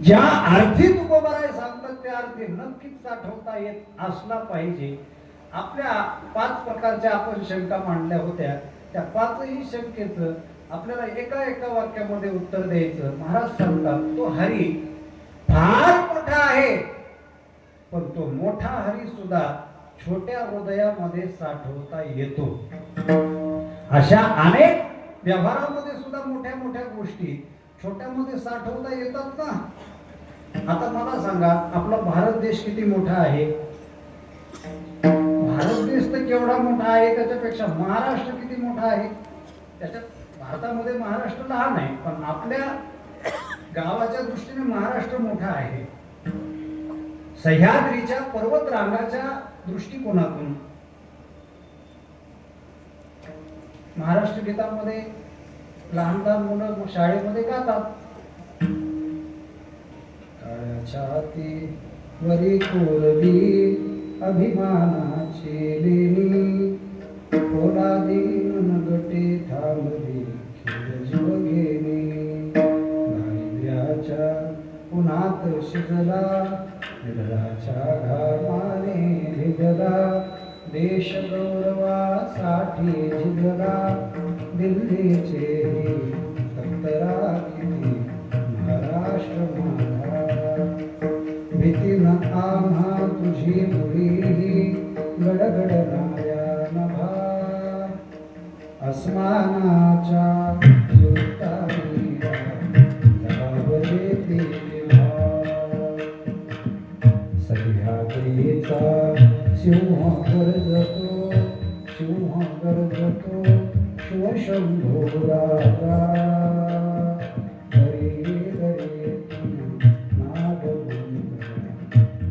ज्या अर्थी तुकोबाराय सांगतात त्या अर्थी नक्कीच साठवता येत असला पाहिजे. आपल्या 5 प्रकारच्या आपण शंका मांडल्या होत्या, त्या 5ही शंकेचं आपल्याला एका एका वाक्यामध्ये उत्तर द्यायचं. महाराज सांगतात तो हरी फार मोठा आहे, पण तो मोठा हरी सुद्धा छोट्या हृदयामध्ये साठवता येतो. अशा अनेक व्यवहारामध्ये सुद्धा मोठ्या मोठ्या गोष्टी छोट्यामध्ये साठवता येतात ना. आता मला सांगा आपला भारत देश किती मोठा आहे. भारत देश तर केवढा मोठा आहे, त्याच्यापेक्षा महाराष्ट्र किती मोठा आहे. त्याच्यात भारतामध्ये महाराष्ट्र लहान आहे, पण आपल्या गावाच्या दृष्टीने महाराष्ट्र मोठा आहे. सह्याद्रीच्या पर्वत रांगाच्या दृष्टिकोनातून महाराष्ट्र गीतामध्ये लहान लहान मुलं शाळेमध्ये गातात. काळ्या छातीवरी कोरली अभिमानाची लेणी, पोलादी मनगटे थांबली खेळ जीव घेणे. दारिद्र्याच्या उन्हात शिजला निधराच्या घामाने भिजला, देश गौरवासाठी झिजला. दिल्लीचे दप्तरा किती महाराष्ट्र माझा, भीतीनं आम्हा तुझी मुली गडगड राया नभा. अस्मानाच्या युक्तानीला जावले तेव्हा, सह्याद्रीचा सिंह गरजतो, सिंह गरजतो शिवशंभो राजा. हरे हरे नाद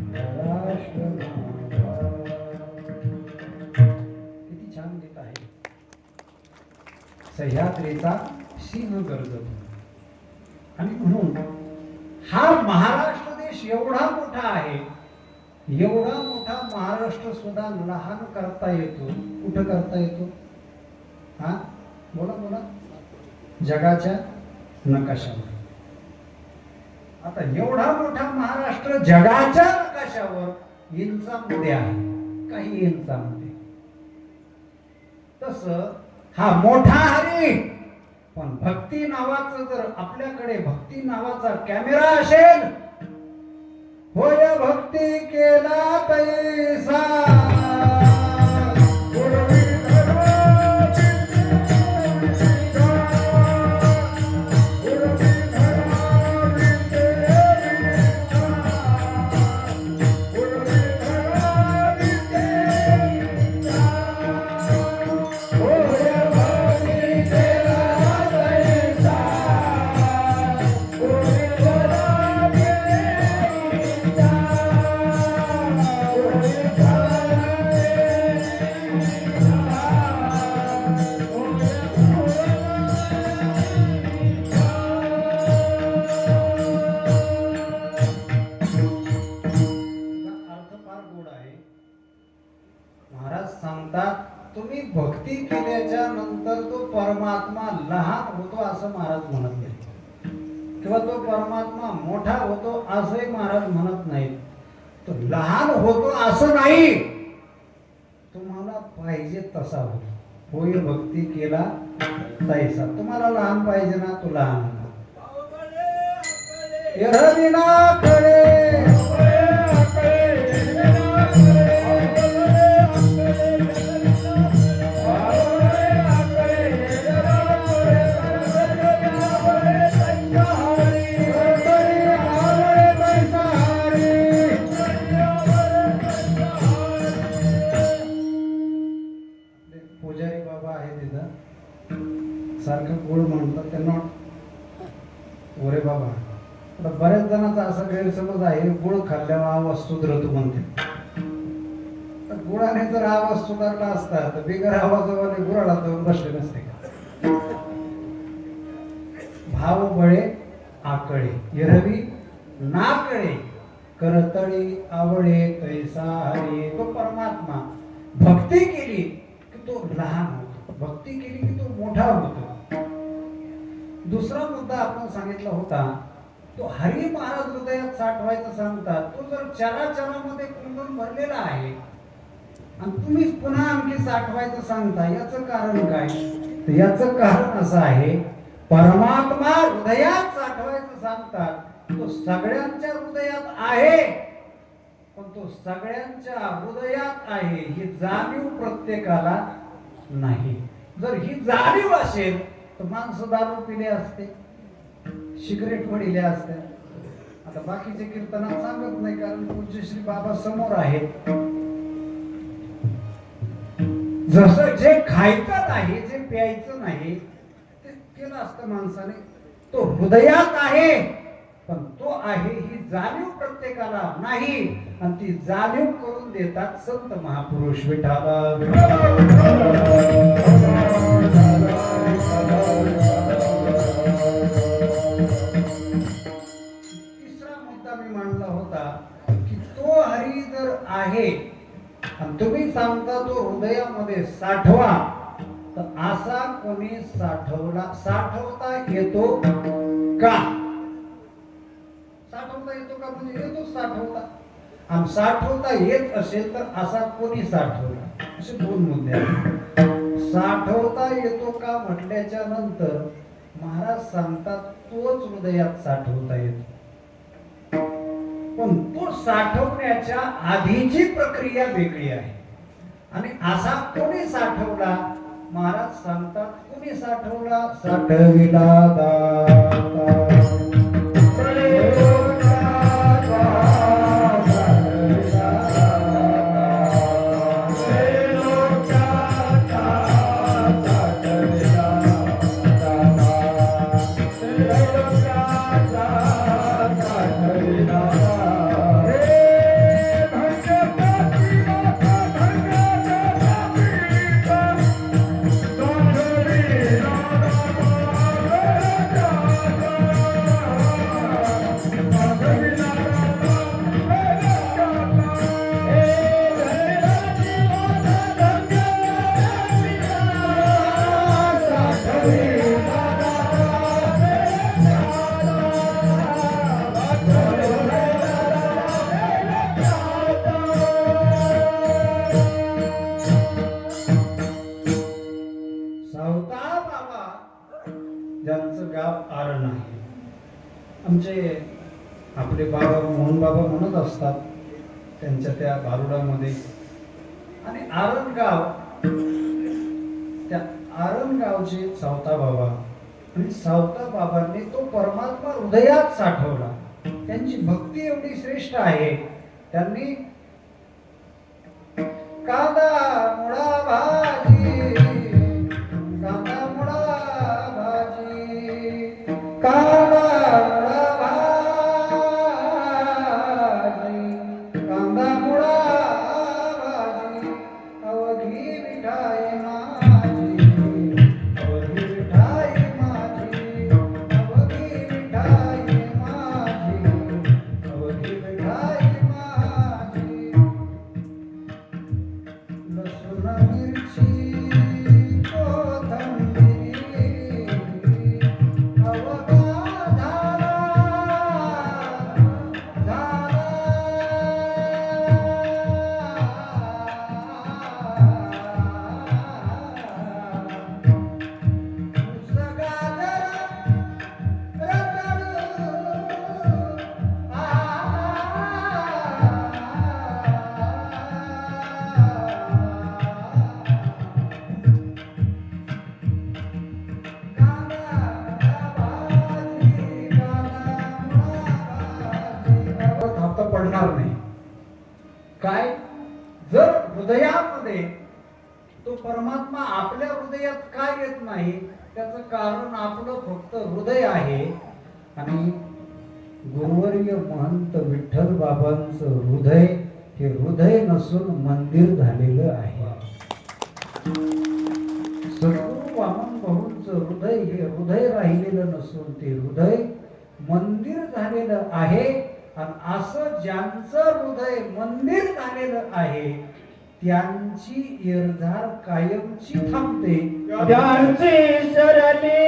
महाराष्ट्र माझा. किती छान गीत आहे. सह्याद्रीचा सिंह गरजतो. आणि म्हणून हा महाराष्ट्र देश एवढा मोठा आहे, एवढा मोठा महाराष्ट्र सुद्धा लहान करता येतो. कुठं करता येतो? हा बोला बोला. जगाच्या नकाशावर. आता एवढा मोठा महाराष्ट्र जगाच्या नकाशावर इंचामध्ये आहे, काही इंचामध्ये. तस हा मोठा हरी, पण भक्ती नावाचं जर आपल्याकडे भक्ती नावाचा कॅमेरा असेल, होय भक्ती केला तैसा तुम्ही भक्ती केल्याच्या नंतर तो परमात्मा लहान होतो असं महाराज म्हणत नाही, किंवा तो परमात्मा मोठा होतो असंही महाराज म्हणत नाहीत. तो लहान होतो असं नाही, तुम्हाला पाहिजे तसा होतो. होय भक्ती केला तैसा. तुम्हाला लहान पाहिजे ना, तो लहान होता. पुजारी बाबा आहे तिथं, सारखं गोड म्हणतात त्यांना, ओरे बाबा आता बऱ्याच जणांचा असा गैरसमज आहे गुळ खाल्ल्यावर आवाज सुधरतो म्हणते. तर गुळाने जर आवाज सुधारला असता तर बिगर आवाजावाले गुराळा जाऊन बसले नसते का. भाव बळे आकळे एरवी नाकळे करतळी आवडे तैसा हरी. तो परमात्मा भक्ती केली की तो लहान होतो, भक्ती केली की तो मोठा होतो. दुसरा मुद्दा आपण सांगितला होता तो हरी महाराज हृदयात साठवायचा सांगतात. तो जर चराचरामध्ये कुंभून भरलेला आहे आणि तुम्ही पुन्हा आणखी साठवायचं सांगता, याचं कारण काय? तर याचं कारण असं आहे, परमात्मा हृदयात साठवायचं सांगतात. तो सगळ्यांच्या हृदयात आहे, पण तो सगळ्यांच्या हृदयात आहे ही जाणीव प्रत्येकाला नाही. जर ही जाणीव असेल तर माणसं दारू पिले असते, सिगरेट वडिले असते. आता बाकीचे कीर्तनात सांगत नाही कारण पूज्य श्री बाबा समोर आहेत. जसं जे खायचं नाही, जे प्यायचं नाही ते केलं असतं माणसाने. तो हृदयात आहे, पण तो आहे ही जाणीव प्रत्येकाला नाही. आणि ती जाणीव करून देतात संत महापुरुष विठाला. तिसरा मुद्दा मी मांडला होता की तो हरी जर आहे आणि तुम्ही सांगता तो हृदयामध्ये साठवा, तर असा कोणी साठवता येतो का? साठवता येतो का म्हणजे येतो साठवता. आणि साठवता येत असेल तर असा कोणी साठवला, असे दोन मुद्दे आहेत. साठवता येतो का म्हटल्याच्या नंतर महाराज सांगतात तोच हृदयात साठवता येतो, पण तो साठवण्याच्या आधीची प्रक्रिया वेगळी आहे. आणि असा कोणी साठवला? महाराज सांगतात कोणी साठवला? साठविला दाता. ज्यांचं गाव आरण आहे, आमचे आपले बाबा मोहन बाबा म्हणत असतात त्यांच्या त्या भारुडामध्ये. आणि आरण गाव, त्या आरण गावचे सावता बाबा आणि सावता बाबांनी तो परमात्मा हृदयात साठवला. त्यांची भक्ती एवढी श्रेष्ठ आहे, त्यांनी कांदा मुळा भाजी, कांदा मुळा भाजी, कांदा मुळा भाजी, कांदा मुळा भाजी, अवघी मिठाई माझी, अवघी मिठाई माझी, अवघी मिठाई माझी, अवघी मिठाई माझी. लसूण मिरची कोथिंबीर अवघा झाला झाला. पडणार नाही. काय जर हृदयामध्ये तो परमात्मा आपल्या हृदयात काय येत नाही, त्याचं कारण आपलं फक्त हृदय आहे. आणि गुरुवर्य महंत विठ्ठल बाबांचं हृदय हे हृदय नसून मंदिर झालेलं आहे. सद्गुरु वामन भाऊंचं हृदय हे हृदय राहिलेलं नसून ते हृदय मंदिर झालेलं आहे. आणि असं ज्यांचं हृदय मंदिर झालेलं आहे त्यांची निर्धार कायमची थांबते. त्यांची शरणी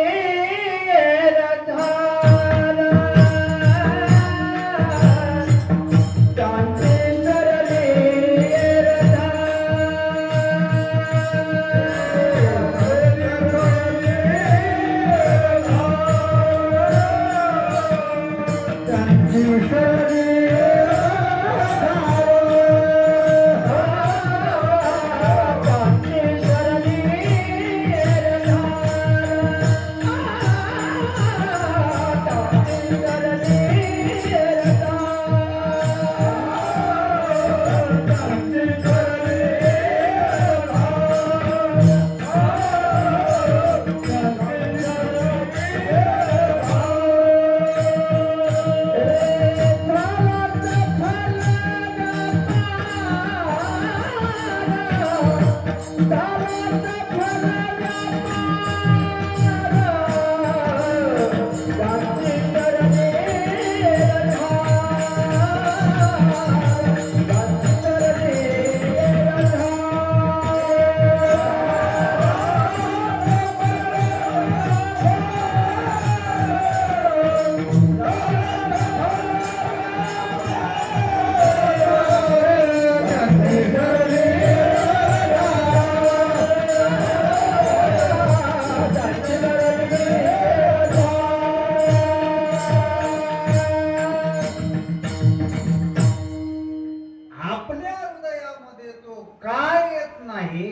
आपल्या हृदयामध्ये तो काय येत नाही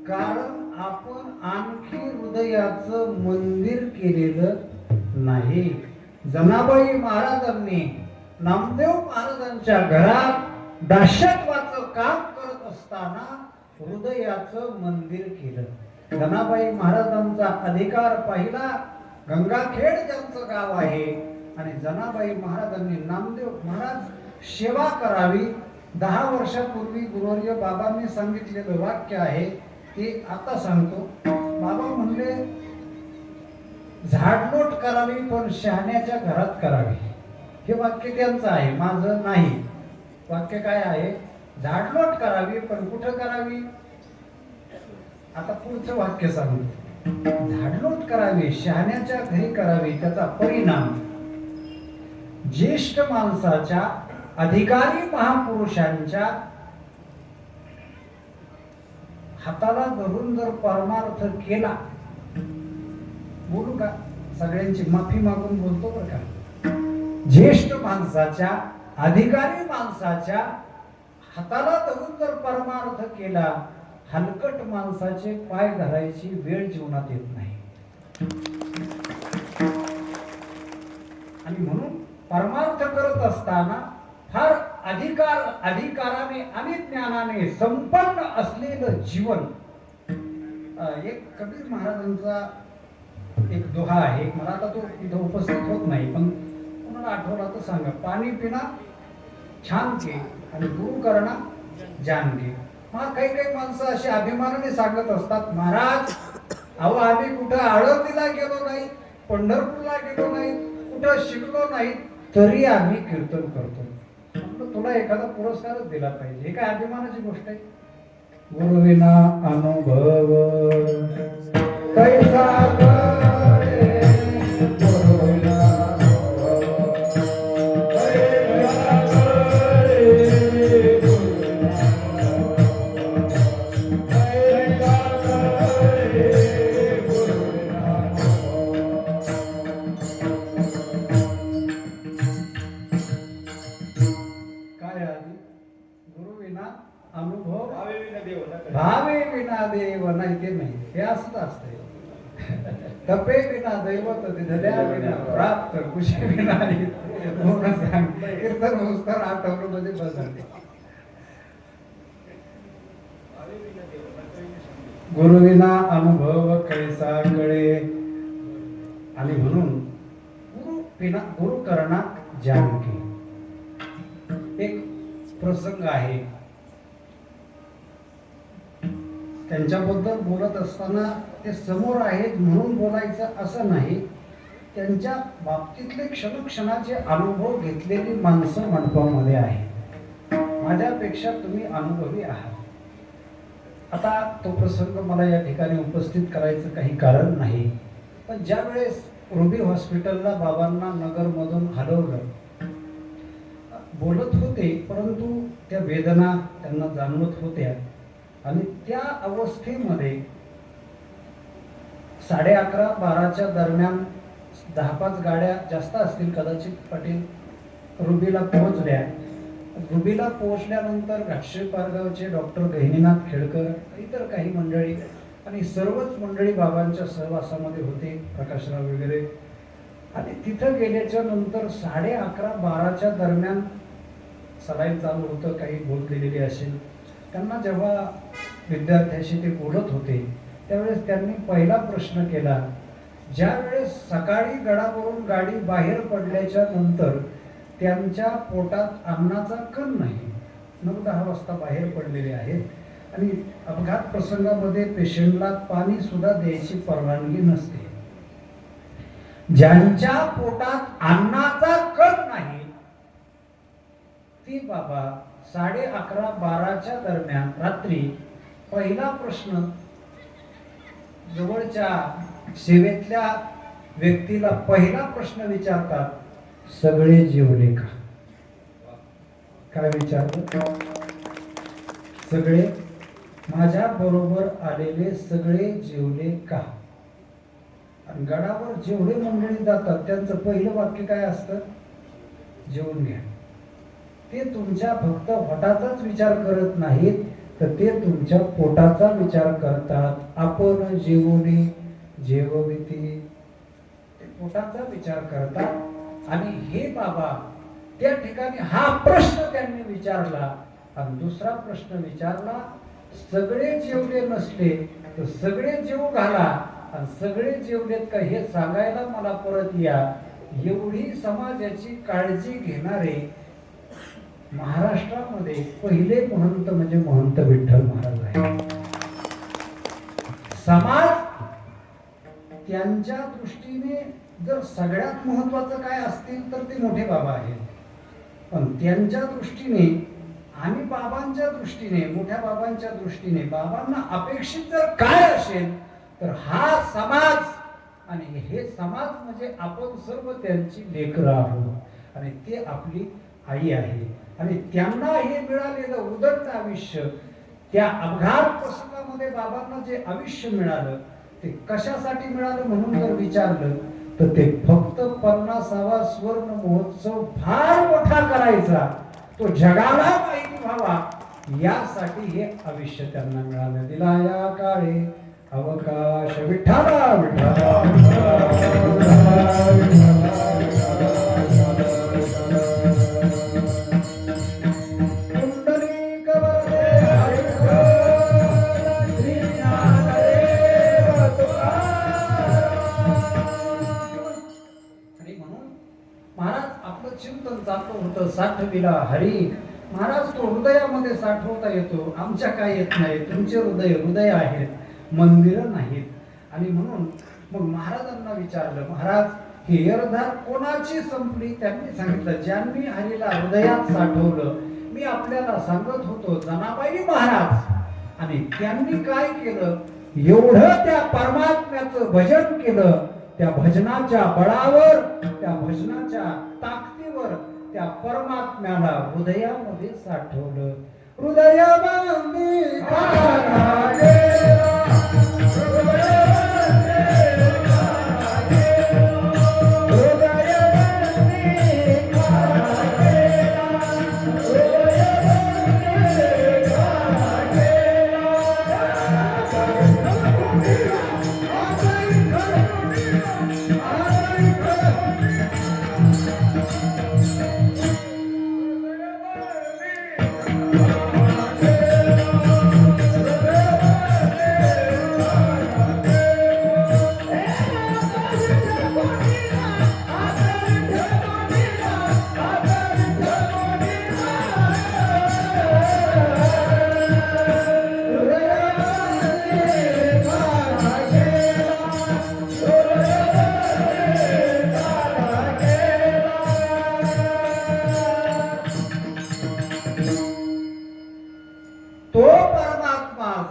कारण आपण आणखी हृदयाचं मंदिर केलेलं नाही. जनाबाई महाराजांनी नामदेव महाराजांच्या घरात दास्यत्वाचं काम करत असताना हृदयाचं मंदिर केलं. जनाबाई महाराजांचा अधिकार पाहिला. गंगाखेड ज्यांचं गाव आहे आणि जनाबाई महाराजांनी नामदेव महाराज सेवा करावी. 10 वर्षापूर्वी गुरुवर्य बाबांनी सांगितलेलं वाक्य आहे ते आता सांगतो. बाबा म्हणले झाडलोट करावी पण शहाण्याच्या घरात करावी. हे वाक्य त्यांचं आहे, माझं नाही. वाक्य काय आहे? झाडलोट करावी पण कुठं करावी? आता पुढचं वाक्य सांगतो. झाडलोट करावी शहाण्याच्या घरी करावी. त्याचा परिणाम ज्येष्ठ माणसाच्या अधिकारी महापुरुषांच्या हाताला धरून जर परमार्थ केला, बोलू का? सगळ्यांची माफी मागून बोलतो बरं का. ज्येष्ठ माणसाच्या अधिकारी माणसाच्या हाताला धरून जर परमार्थ केला, हलकट माणसाचे पाय धरायची वेळ जीवनात येत नाही. आणि म्हणून परमार्थ करत असताना फार अधिकाराने आणि ज्ञानाने संपन्न असलेलं जीवन. एक कबीर महाराजांचा एक दोहा आहे, मला आता तो इथं उपस्थित होत नाही, पण कोणाला आठवला तर सांगा. पाणी पिना छान के आणि गुरु करणा जान के. मग काही माणसं अशी अभिमानाने सांगत असतात, महाराज अहो आम्ही कुठं आळंदीला गेलो नाही, पंढरपूरला गेलो नाही, कुठं शिकलो नाही, तरी आम्ही कीर्तन करतो. तुला एखादा पुरस्कारच दिला पाहिजे. हे काय अभिमानाची गोष्ट आहे? गुरुविना अनुभव कैसा करे, गुरुविना अनुभव भावे विना देव नाही. ते नाही, हे असंच असतंय. तपे विना दैवत दिधल्या विना प्राप्त खुशी विना पूर्ण सांग. कीर्तन होस्तर आठवलं मध्ये बदलते. गुरुविना अनुभव कैसा कळे. आणि म्हणून गुरु करणा जानकी. एक प्रसंग आहे, त्यांच्याबद्दल बोलत असताना ते समोर आहेत म्हणून बोलायचं असं नाही, त्यांच्या बाबतीतले क्षणोक्षणाचे अनुभव घेतलेली माणसं मंडपामध्ये आहेत. माझ्यापेक्षा तुम्ही अनुभवी आहात. आता तो प्रसंग मला या ठिकाणी उपस्थित करायचं काही कारण नाही, पण ज्या वेळेस रुबी हॉस्पिटलला बाबांना नगरमधून हलवलं, बोलत होते परंतु त्या वेदना त्यांना जाणवत होत्या आणि त्या अवस्थेमध्ये 11:30-12च्या दरम्यान 10-5 गाड्या जास्त असतील कदाचित पाटील रुबीला पोहोचल्या. रुबीला पोहोचल्यानंतर घाटश्री पारगावचे डॉक्टर गहिनीनाथ खेडकर, इतर काही मंडळी आणि सर्वच मंडळी बाबांच्या सहवासामध्ये होते, प्रकाशराव वगैरे. आणि तिथं गेल्याच्या नंतर 11:30-12च्या दरम्यान सलाईन चालू होतं, काही बोल दिलेली असेल. त्यांना जेव्हा विद्यार्थ्याशी ते बोलत होते त्यावेळेस त्यांनी पहिला प्रश्न केला, ज्या वेळेस सकाळी गडावरून गाडी बाहेर पडल्याच्या नंतर त्यांच्या पोटात अन्नाचा कण नाही, 9-10 वाजता बाहेर पडलेले आहेत आणि अपघात प्रसंगामध्ये पेशंटला पाणी सुद्धा द्यायची परवानगी नसते. ज्यांच्या पोटात अन्नाचा कण नाही ती बाबा 11:30-12च्या दरम्यान रात्री पहिला प्रश्न जवळच्या सेवेतल्या व्यक्तीला पहिला प्रश्न विचारतात, सगळे जेवले का? काय विचारलं? सगळे, माझ्या बरोबर आलेले सगळे जेवले का? आणि गडावर जेवढे मंडळी जातात त्यांचं पहिलं वाक्य काय असतं? जेवून घ्या. ते तुमच्या फक्त पोटाचाच विचार करत नाहीत, तर ते तुमच्या पोटाचा विचार करतात. आपण जेवणे जेवविती, ते पोटाचा विचार करतात. आणि हे बाबा त्या ठिकाणी हा प्रश्न त्यांनी विचारला आणि दुसरा प्रश्न विचारला, सगळे जेवले नसले तर सगळे जेवू घाला आणि सगळे जेवलेत का हे सांगायला मला परत या. एवढी समाजाची काळजी घेणारे महाराष्ट्रामध्ये पहिले महंत म्हणजे महंत विठ्ठल महाराज आहेत. समाज त्यांच्या दृष्टीने जर सगळ्यात महत्वाचं काय असतील तर ते मोठे बाबा आहेत, पण त्यांच्या दृष्टीने आणि बाबांच्या दृष्टीने, मोठ्या बाबांच्या दृष्टीने बाबांना अपेक्षित जर काय असेल तर हा समाज, आणि हे समाज म्हणजे आपण सर्व त्यांची लेकरं आहोत आणि ते आपली आई आहे. आणि त्यांना हे मिळालेलं उदंड आयुष्य, त्या अपघात प्रसंगामध्ये बाबांना जे आयुष्य मिळालं ते कशासाठी मिळालं म्हणून जर विचारलं तर ते फक्त 50वा स्वर्ण महोत्सव फार मोठा करायचा, तो जगाला माहिती व्हावा यासाठी हे आयुष्य त्यांना मिळालं. दिला या काळी अवकाश विठ्ठला विठ्ठला चिंतन चालू होतं. साठविला हरी महाराज, तो हृदयामध्ये साठवता येतो, आमच्या काय येत नाही. तुमचे हृदय आहेत, मंदिरं नाहीत. आणि म्हणून मग महाराजांना विचारलं, महाराज ही एरधार कोणाची संपली? त्यांनी सांगितलं, ज्यांनी हरीला हृदयात साठवलं. मी आपल्याला सांगत होतो जनाबाई महाराज, आणि त्यांनी काय केलं, एवढं त्या परमात्म्याचं भजन केलं. त्या भजनाच्या बळावर, त्या भजनाच्या ताकदीवर त्या परमात्म्याला हृदयामध्ये साठवलं. हृदयामध्ये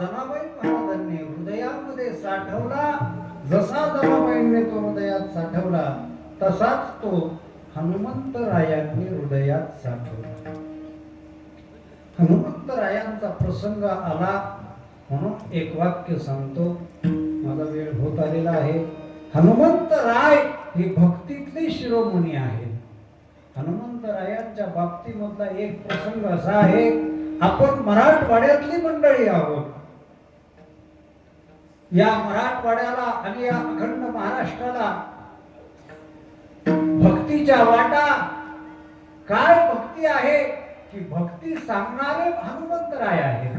जनाबाई महाराजांनी हृदयामध्ये साठवला, जसा जनाबाईंनी तो हृदयात साठवला तसाच तो हनुमंतरायांनी हृदयात साठवला. हनुमंतरायांचा प्रसंग आला म्हणून एक वाक्य सांगतो, माझा वेळ होत आलेला आहे. हनुमंतराय ही भक्तीतली शिरोमणी आहे. हनुमंतरायांच्या बाबतीमधला एक प्रसंग असा आहे, आपण मराठवाड्यातली मंडळी आहोत. या मराठवाड्याला आणि या अखंड महाराष्ट्राला भक्तीच्या वाटा. काय भक्ती आहे की भक्ती सांगणारे हनुमंतराय आहे.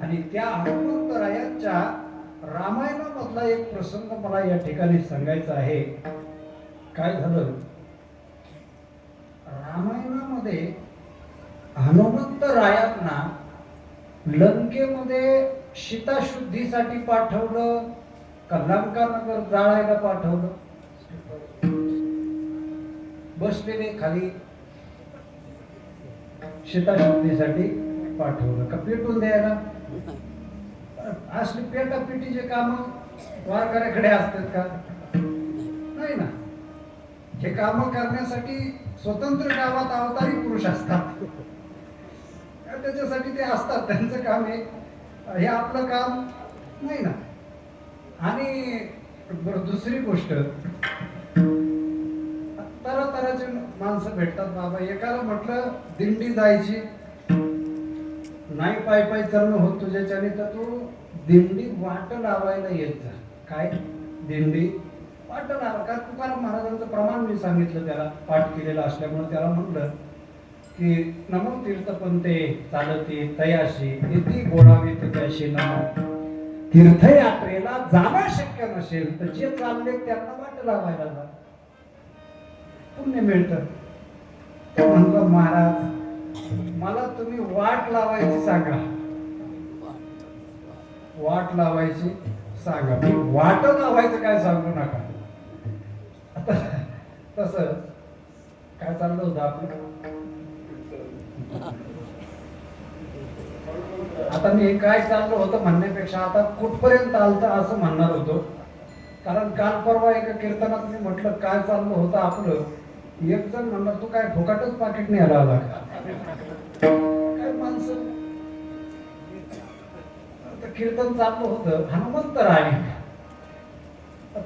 आणि त्या हनुमंतरायांच्या रामायणामधला एक प्रसंग मला या ठिकाणी सांगायचा आहे. काय झालं, रामायणामध्ये हनुमंतरायांना लंकेमध्ये सीताशुद्धीसाठी पाठवलं का लंकानगर जाळायला पाठवलं? बसलेले खाली सीताशुद्धीसाठी पाठवलं का पेटून द्यायला? असली पेटापेटीचे काम वारकऱ्याकडे असतात का? नाही ना. हे काम करण्यासाठी स्वतंत्र गावात अवतारी पुरुष असतात, त्याच्यासाठी ते असतात, त्यांचं काम आहे. हे आपलं काम नाही ना. आणि दुसरी गोष्ट, तरातराचे माणसं भेटतात बाबा. एकाला म्हटलं दिंडी जायची नाही, पाय पाय चालणं होत तुझ्याच्याने, तर तू दिंडी वाट लावायला येत जा. काय दिंडी वाट लावा? का तुकाराम महाराजांचं प्रमाण मी सांगितलं, त्याला पाठ केलेलं असल्यामुळे त्याला म्हटलं की नमो तीर्थपंथे चालते तयाशी किती गोडावे त्याशी नमो. तीर्थयात्रेला जाणं शक्य नसेल तर जे चालले त्यांना वाट लावायला जा, पुण्य मिळतं. तो म्हणतो महाराज मला तुम्ही वाट लावायची सांगा, वाट लावायची सांगा, मी वाट लावायचं काय सांगू नका. आता तसं काय चाललं होतं आपलं. आता मी काय चाललं होतं म्हणण्यापेक्षा आता कुठपर्यंत आलतं असं म्हणणार होतो. कारण काल परवा एका कीर्तनात मी म्हटलं काय चाललं होतं आपलं. एक जण म्हणणार तू काय फुकाटच पाकिट नाही आला का? काय माणसं. कीर्तन चाललं होतं हनुमंतराय.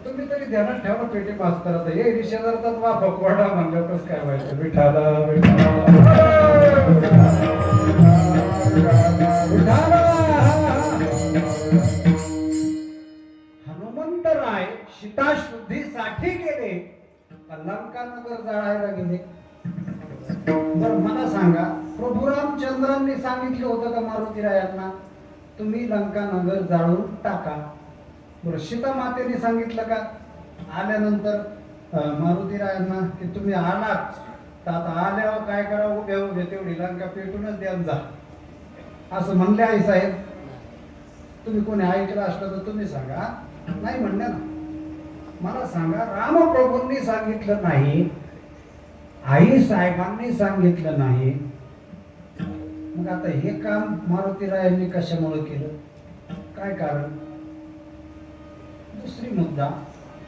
तुम्ही तरी ध्यानात ठेवा पेटी मास्तर हे रिशेदारचा वा भगवाडा म्हणलं कसं काय व्हायचं. विठाला हनुमंतराय सीताशुद्धीसाठी गेले, लंकानगर जाळायला गेले. बरं मला सांगा, प्रभू रामचंद्रांनी सांगितलं होतं का मारुतीरायांना तुम्ही लंकानगर जाळून टाका? बरं सीता मातेने सांगितलं का आल्यानंतर मारुतीरायांना की तुम्ही आलात तर आता आल्यावर काय करा, उभे उभे तेवढी लंका पेटूनच द्या जा, असं म्हणले आई साहेब? तुम्ही कोणी ऐकलं असलं तर तुम्ही सांगा. नाही म्हणले ना. मला सांगा, रामप्रभूंनी सांगितलं नाही, आई साहेबांनी सांगितलं नाही, मग आता हे काम मारुतीरायांनी कशामुळे केलं? काय कारण? दुसरी मुद्दा,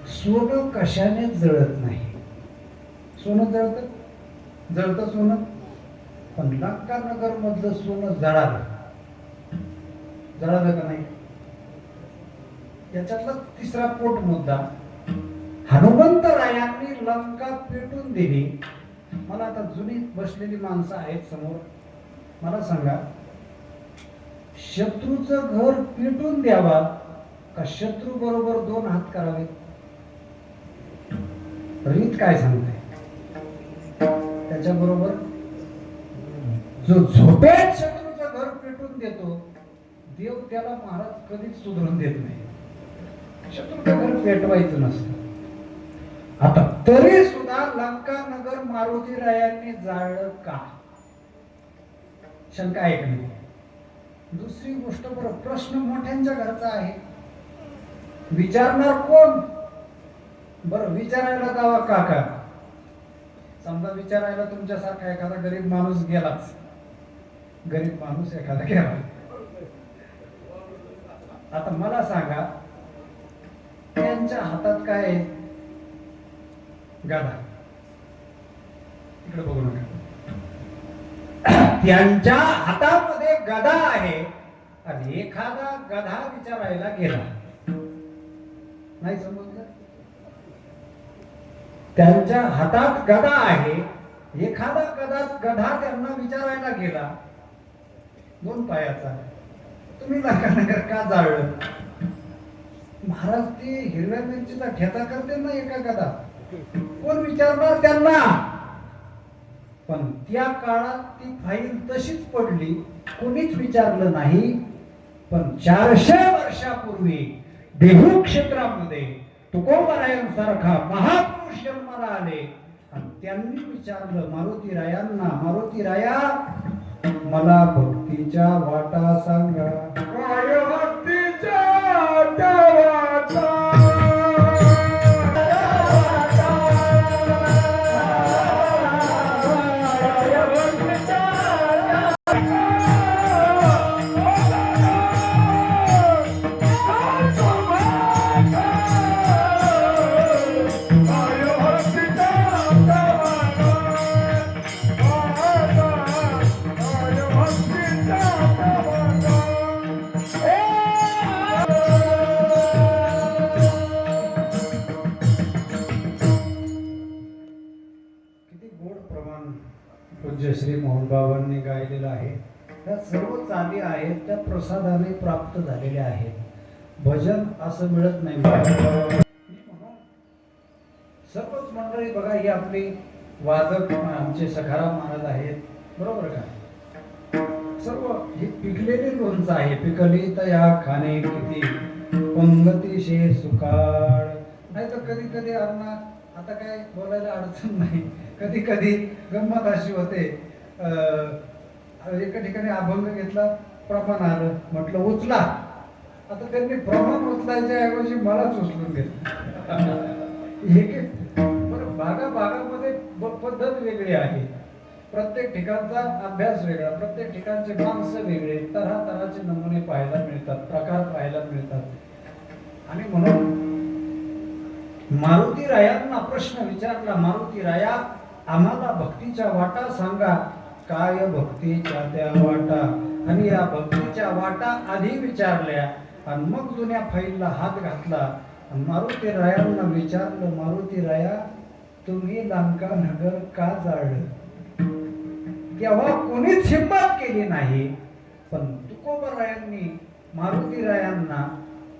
सोनं कशाने जळत नाही? सोनं जळतं, जळतं सोनं, पण लंकानगर मधलं सोनं जळालं, जळालं का नाही? याच्यातला तिसरा पोट मुद्दा, हनुमंतरायांनी लंका पेटून दिली. मला आता जुनी बसलेली माणसं आहेत समोर, मला सांगा शत्रूचं घर पेटून द्यावा का शत्रू बरोबर दोन हात करावे? रीत काय सांगते? त्याच्याबरोबर जो झोपेत शत्रूचं घर पेटून देतो, देव त्याला महाराज कधीच सुधरून देत नाही. शत्रूचं घर पेटवायचं नसतं. आता तरी सुद्धा लंकानगर मारुतीरायांनी जाळलं का? शंका आहे का नाही? दुसरी गोष्ट, बरं प्रश्न मोठ्यांच्या घरचा आहे, विचारणार कोण? बरं विचारायला जावा काका. समजा विचारायला तुमच्यासारखा एखादा गरीब माणूस गेलाच, गरीब माणूस एखादा गेला, आता मला सांगा, त्यांच्या हातात काय आहे? गदा. इकडे बघू नका. त्यांच्या हातामध्ये गदा आहे आणि एखादा गधा विचारायला गेला, नाही समजलं? त्यांच्या हातात गदा आहे, एखादा गधा त्यांना विचारायला गेला, 2 पायाचा, तुम्ही नगर का जाळलं? महाराज, ते हिरव्या मिरचीचा ठेचा करते ना एका गदा, कोण विचारणार त्यांना? पण त्या काळात ती फाईल तशीच पडली, कोणीच विचारलं नाही. पण 400 वर्षापूर्वी देहू क्षेत्रामध्ये तुकोबारायांसारखा महापुरुष जन्माला आले आणि त्यांनी विचारलं मारुतीरायांना, मारुतीराया, मला भक्तीच्या वाटा सांगा. काय भक्तीच्या वाटा, किती गोड प्रमाण पूज्य श्री मोहनबाबांनी गायलेलं आहे. त्या सर्व चाली आहेत त्या प्रसादाने प्राप्त झालेल्या आहेत. भजन असं मिळत नाही. सर्वच मंडळी बघा, ही आपली वादक आमचे सखाराम महाराज आहेत, बरोबर का? सर्व ही पिकलेली लोणचं आहे. पिकली तया खाणे किती पंगती शे सुकाळ. नाही तर कधी कधी अण्णा, आता काय बोलायला अडचण नाही, कधी कधी गंमत अशी होते, एका ठिकाणी अभंग घेतला, प्रमाण आलं, म्हटलं उचला. आता त्यांनी प्रमाण उचलायच्या ऐवजी मलाच उचलून घेतलं. भागाभागामध्ये पद्धत वेगळी आहे. प्रत्येक ठिकाणचा अभ्यास वेगळा, प्रत्येक ठिकाणचे माणसं वेगळे, तऱ्हातऱ्हाचे नमुने पाहायला मिळतात, प्रकार पाहायला मिळतात. आणि म्हणून मारुतीरायांना प्रश्न विचारला, मारुतीराया, आम्हाला भक्तीच्या वाटा सांगा. काय भक्तीच्या त्या वाटा? आणि या भक्तीच्या वाटा आधी विचारल्या आणि मग जुन्या फाईलला हात घातला. मारुतीरायांना विचारलं, मारुतीराया, तुम्ही लंका नगर का जाळलं? तेव्हा कोणीच हिंमत केली नाही. पण तुकोबारायांनी मारुतीरायांना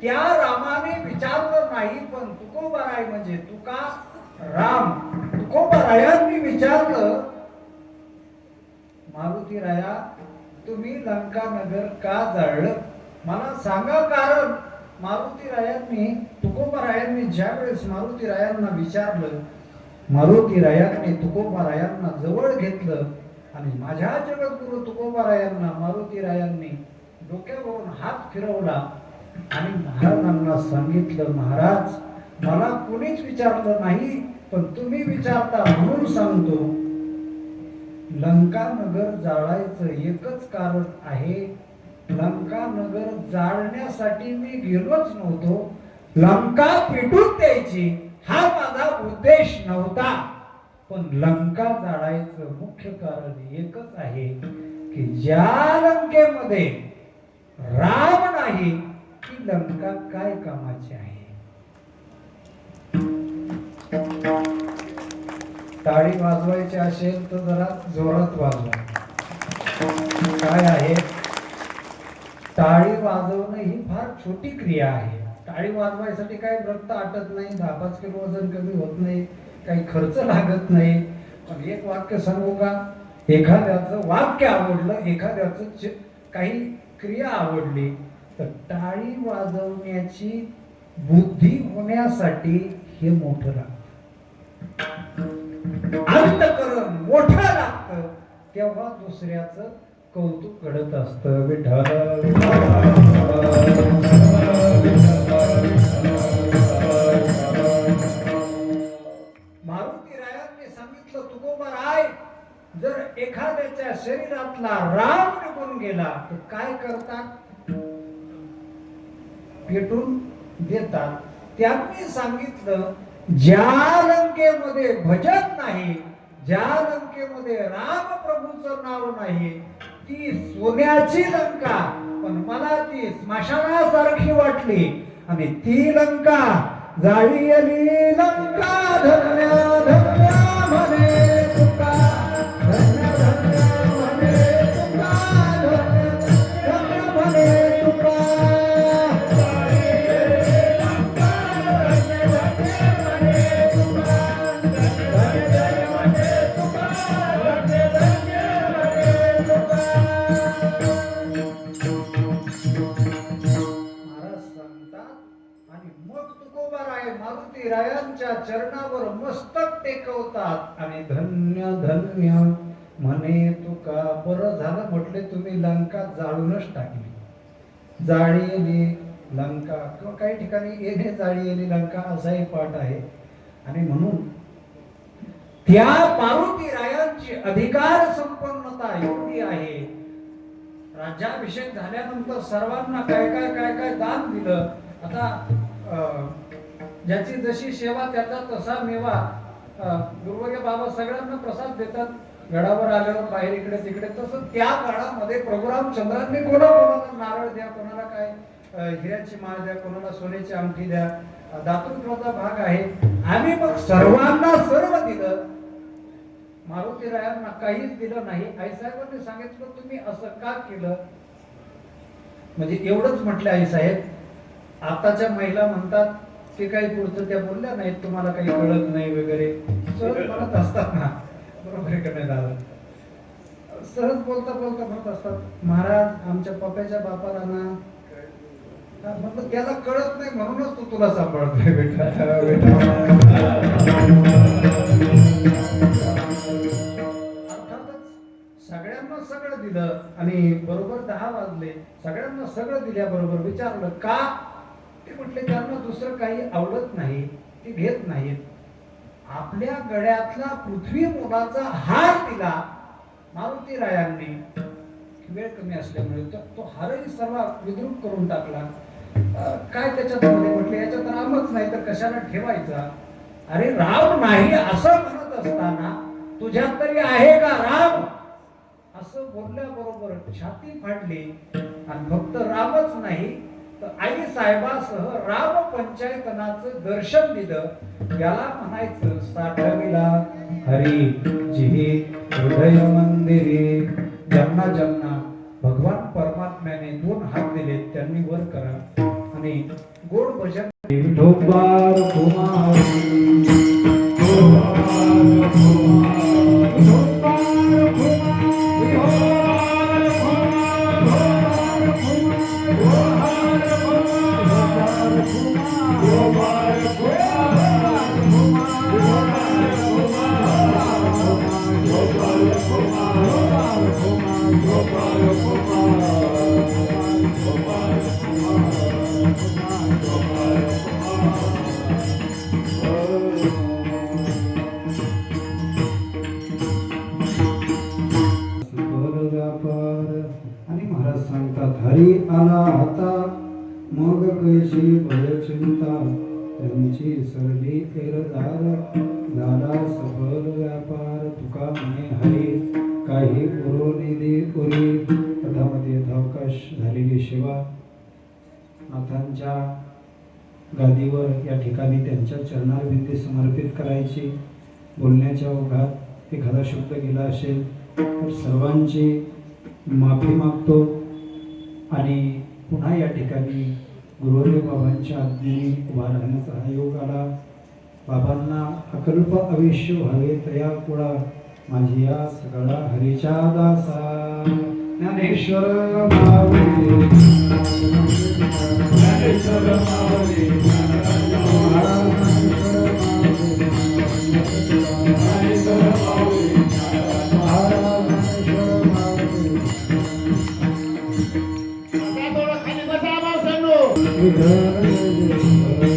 त्या रामाने विचारलं नाही, पण तुकोबाराय म्हणजे तुका राम, तुकोबारायांनी विचारलं, मारुतीराया, तुम्ही लंका नगर का जाळलं? मला सांगा कारण. मारुतीरायांनी, तुकोबारायांनी ज्यावेळेस मारुतीरायांना विचारलं, मारुतीरायांनी तुकोबारायांना जवळ घेतलं आणि माझ्या जगद्गुरु तुकोबारायांना मारुतीरायांनी डोक्यावरून हात फिरवला आणि महाराजांना सांगितलं, महाराज, मला कोणीच विचारलं नाही, पण तुम्ही विचारता म्हणून सांगतो. लंका नगर जाळायचं एकच कारण आहे. लंका नगर जाळण्यासाठी मी गेलोच नव्हतो. लंका पेटून द्यायची हा माझा उद्देश नव्हता. पण लंका जाळायचं मुख्य कारण एकच आहे की ज्या लंकेमध्ये राम नाही ती लंका काय कामाची आहे. टाळी वाजवायची असेल तर जरा जोरात वाजवा. काय आहे, टाळी वाजवणं ही फार छोटी क्रिया आहे. टाळी वाजवायसाठी काही रक्त आटत नाही, 10-5 किलो वजन कमी होत नाही, काही खर्च लागत नाही. पण एक वाक्य सांगू का, एखाद्याचं वाक्य आवडलं, एखाद्याचं काही क्रिया आवडली, तर टाळी वाजवण्याची बुद्धी होण्यासाठी हे मोठं लागतं, अंतःकरण मोठं लागतं, तेव्हा दुसऱ्याचं कौतुक घडत असतं. विठ्ठल मारुतीरायांनी सांगितलं, तुकोबाराय, जर एखाद्याच्या शरीरातला राम निघून गेला तर काय करतात? पेटून देतात. त्यांनी सांगितलं ज्या लंकेमध्ये भजन नाही, ज्या लंकेमध्ये रामप्रभूचं नाव नाही, ती सोन्याची लंका, पण मला ती स्मशानासारखी वाटली. आणि ती लंका जाळीली लंका धन्य धन्य म्हणे तुका, धन्य धन्य म्हणे तुका, धन्य धन्य म्हणे तुका. मारुतीरायांच्या चरणावर मस्तक टेकवतात आणि धन्य धन्य म्हणे तुका. बरं झालं म्हटले तुम्ही लंका जाळूनच टाकली. जाळीली लंका किंवा काही ठिकाणी येणे जाळीली लंका असाही पाठ आहे. आणि म्हणून त्या मारुतीरायांची अधिकार संपन्नता एवढी आहे. राज्याभिषेक झाल्यानंतर सर्वांना काय काय काय काय दान दिलं. आता ज्याची जशी सेवा त्याचा तसा मेवा. गुरुवर्य बाबा सगळ्यांना प्रसाद देतात गडावर आल्यावर, बाहेर इकडे तिकडे. तसं त्या काळामध्ये प्रभू रामचंद्रांनी कोणाला नारळ द्या, कोणाला काय हिऱ्याची माळ द्या, कोणाला सोन्याची अंगठी द्या, दातृत्वाचा भाग आहे. आम्ही मग सर्वांना सर्व दिलं, मारुतीरायांना काहीच दिलं नाही. आईसाहेबांनी सांगितलं तुम्ही असं का केलं. म्हणजे एवढंच म्हटलं आईसाहेब. आताच्या महिला म्हणतात ते काही पुढचं त्या बोलल्या नाहीत, तुम्हाला काही कळत नाही वगैरे, सहज म्हणत असतात ना. बरोबर आहे का नाही दादा? सहज बोलता बोलता म्हणत असतात महाराज आमच्या पप्याच्या बापाला ना, म्हटलं त्याला कळत नाही म्हणूनच तू तुला सांभाळतोय बेटा. अर्थातच सगळ्यांना सगळं दिलं आणि बरोबर 10 वाजले. सगळ्यांना सगळं दिल्याबरोबर विचारलं का. ते म्हटले त्यांना दुसरं काही आवडत नाही, ते घेत नाहीत. आपल्या गळ्यातला पृथ्वी मोलाचा हार दिला मारुतीरायांनी. वेळ कमी असल्यामुळे तो हारही सर्व विद्रूप करून टाकला. काय त्याच्यात म्हटले याच्यात रामच नाही तर कशाला ठेवायचा. अरे राम नाही असं म्हणत असताना तुझ्यात तरी आहे का राम, असं बोलल्याबरोबर छाती फाडली. आणि फक्त रामच नाही तर आई साहेबासह राम पंचायतनाचं दर्शन दिलं. याला म्हणायचं साठविला हरी जी हृदय मंदिरे. ज्यांना ज्यांना भगवान परमात्म्याने 2 हात दिले त्यांनी वर करा आणि गोड भजन. विठोबार आणि महाराज सांगतात हरी आला आता मग कैशी भय चिंता. त्यांची सरली एरदार झाला सफल व्यापार. तुका म्हणे हरी काही पुरोनिधी पुरी. पदामध्ये अवकाश झालेली सेवा नाथांच्या गादीवर या ठिकाणी त्यांच्या चरणारविंदी समर्पित करायची. बोलण्याच्या ओघात एखादा शब्द गेला असेल तर सर्वांची माफी मागतो. आणि पुन्हा या ठिकाणी गुरुवर्य बाबांच्या आज्ञेने उभा राहण्याचा हा योग आला. बाबांना अकल्प आयुष्य व्हावे तया कुळा. माझी या सगळा हरीच्या दासा. ज्ञानेश्वर माऊली ज्ञानेश्वर माऊली विठ्ठल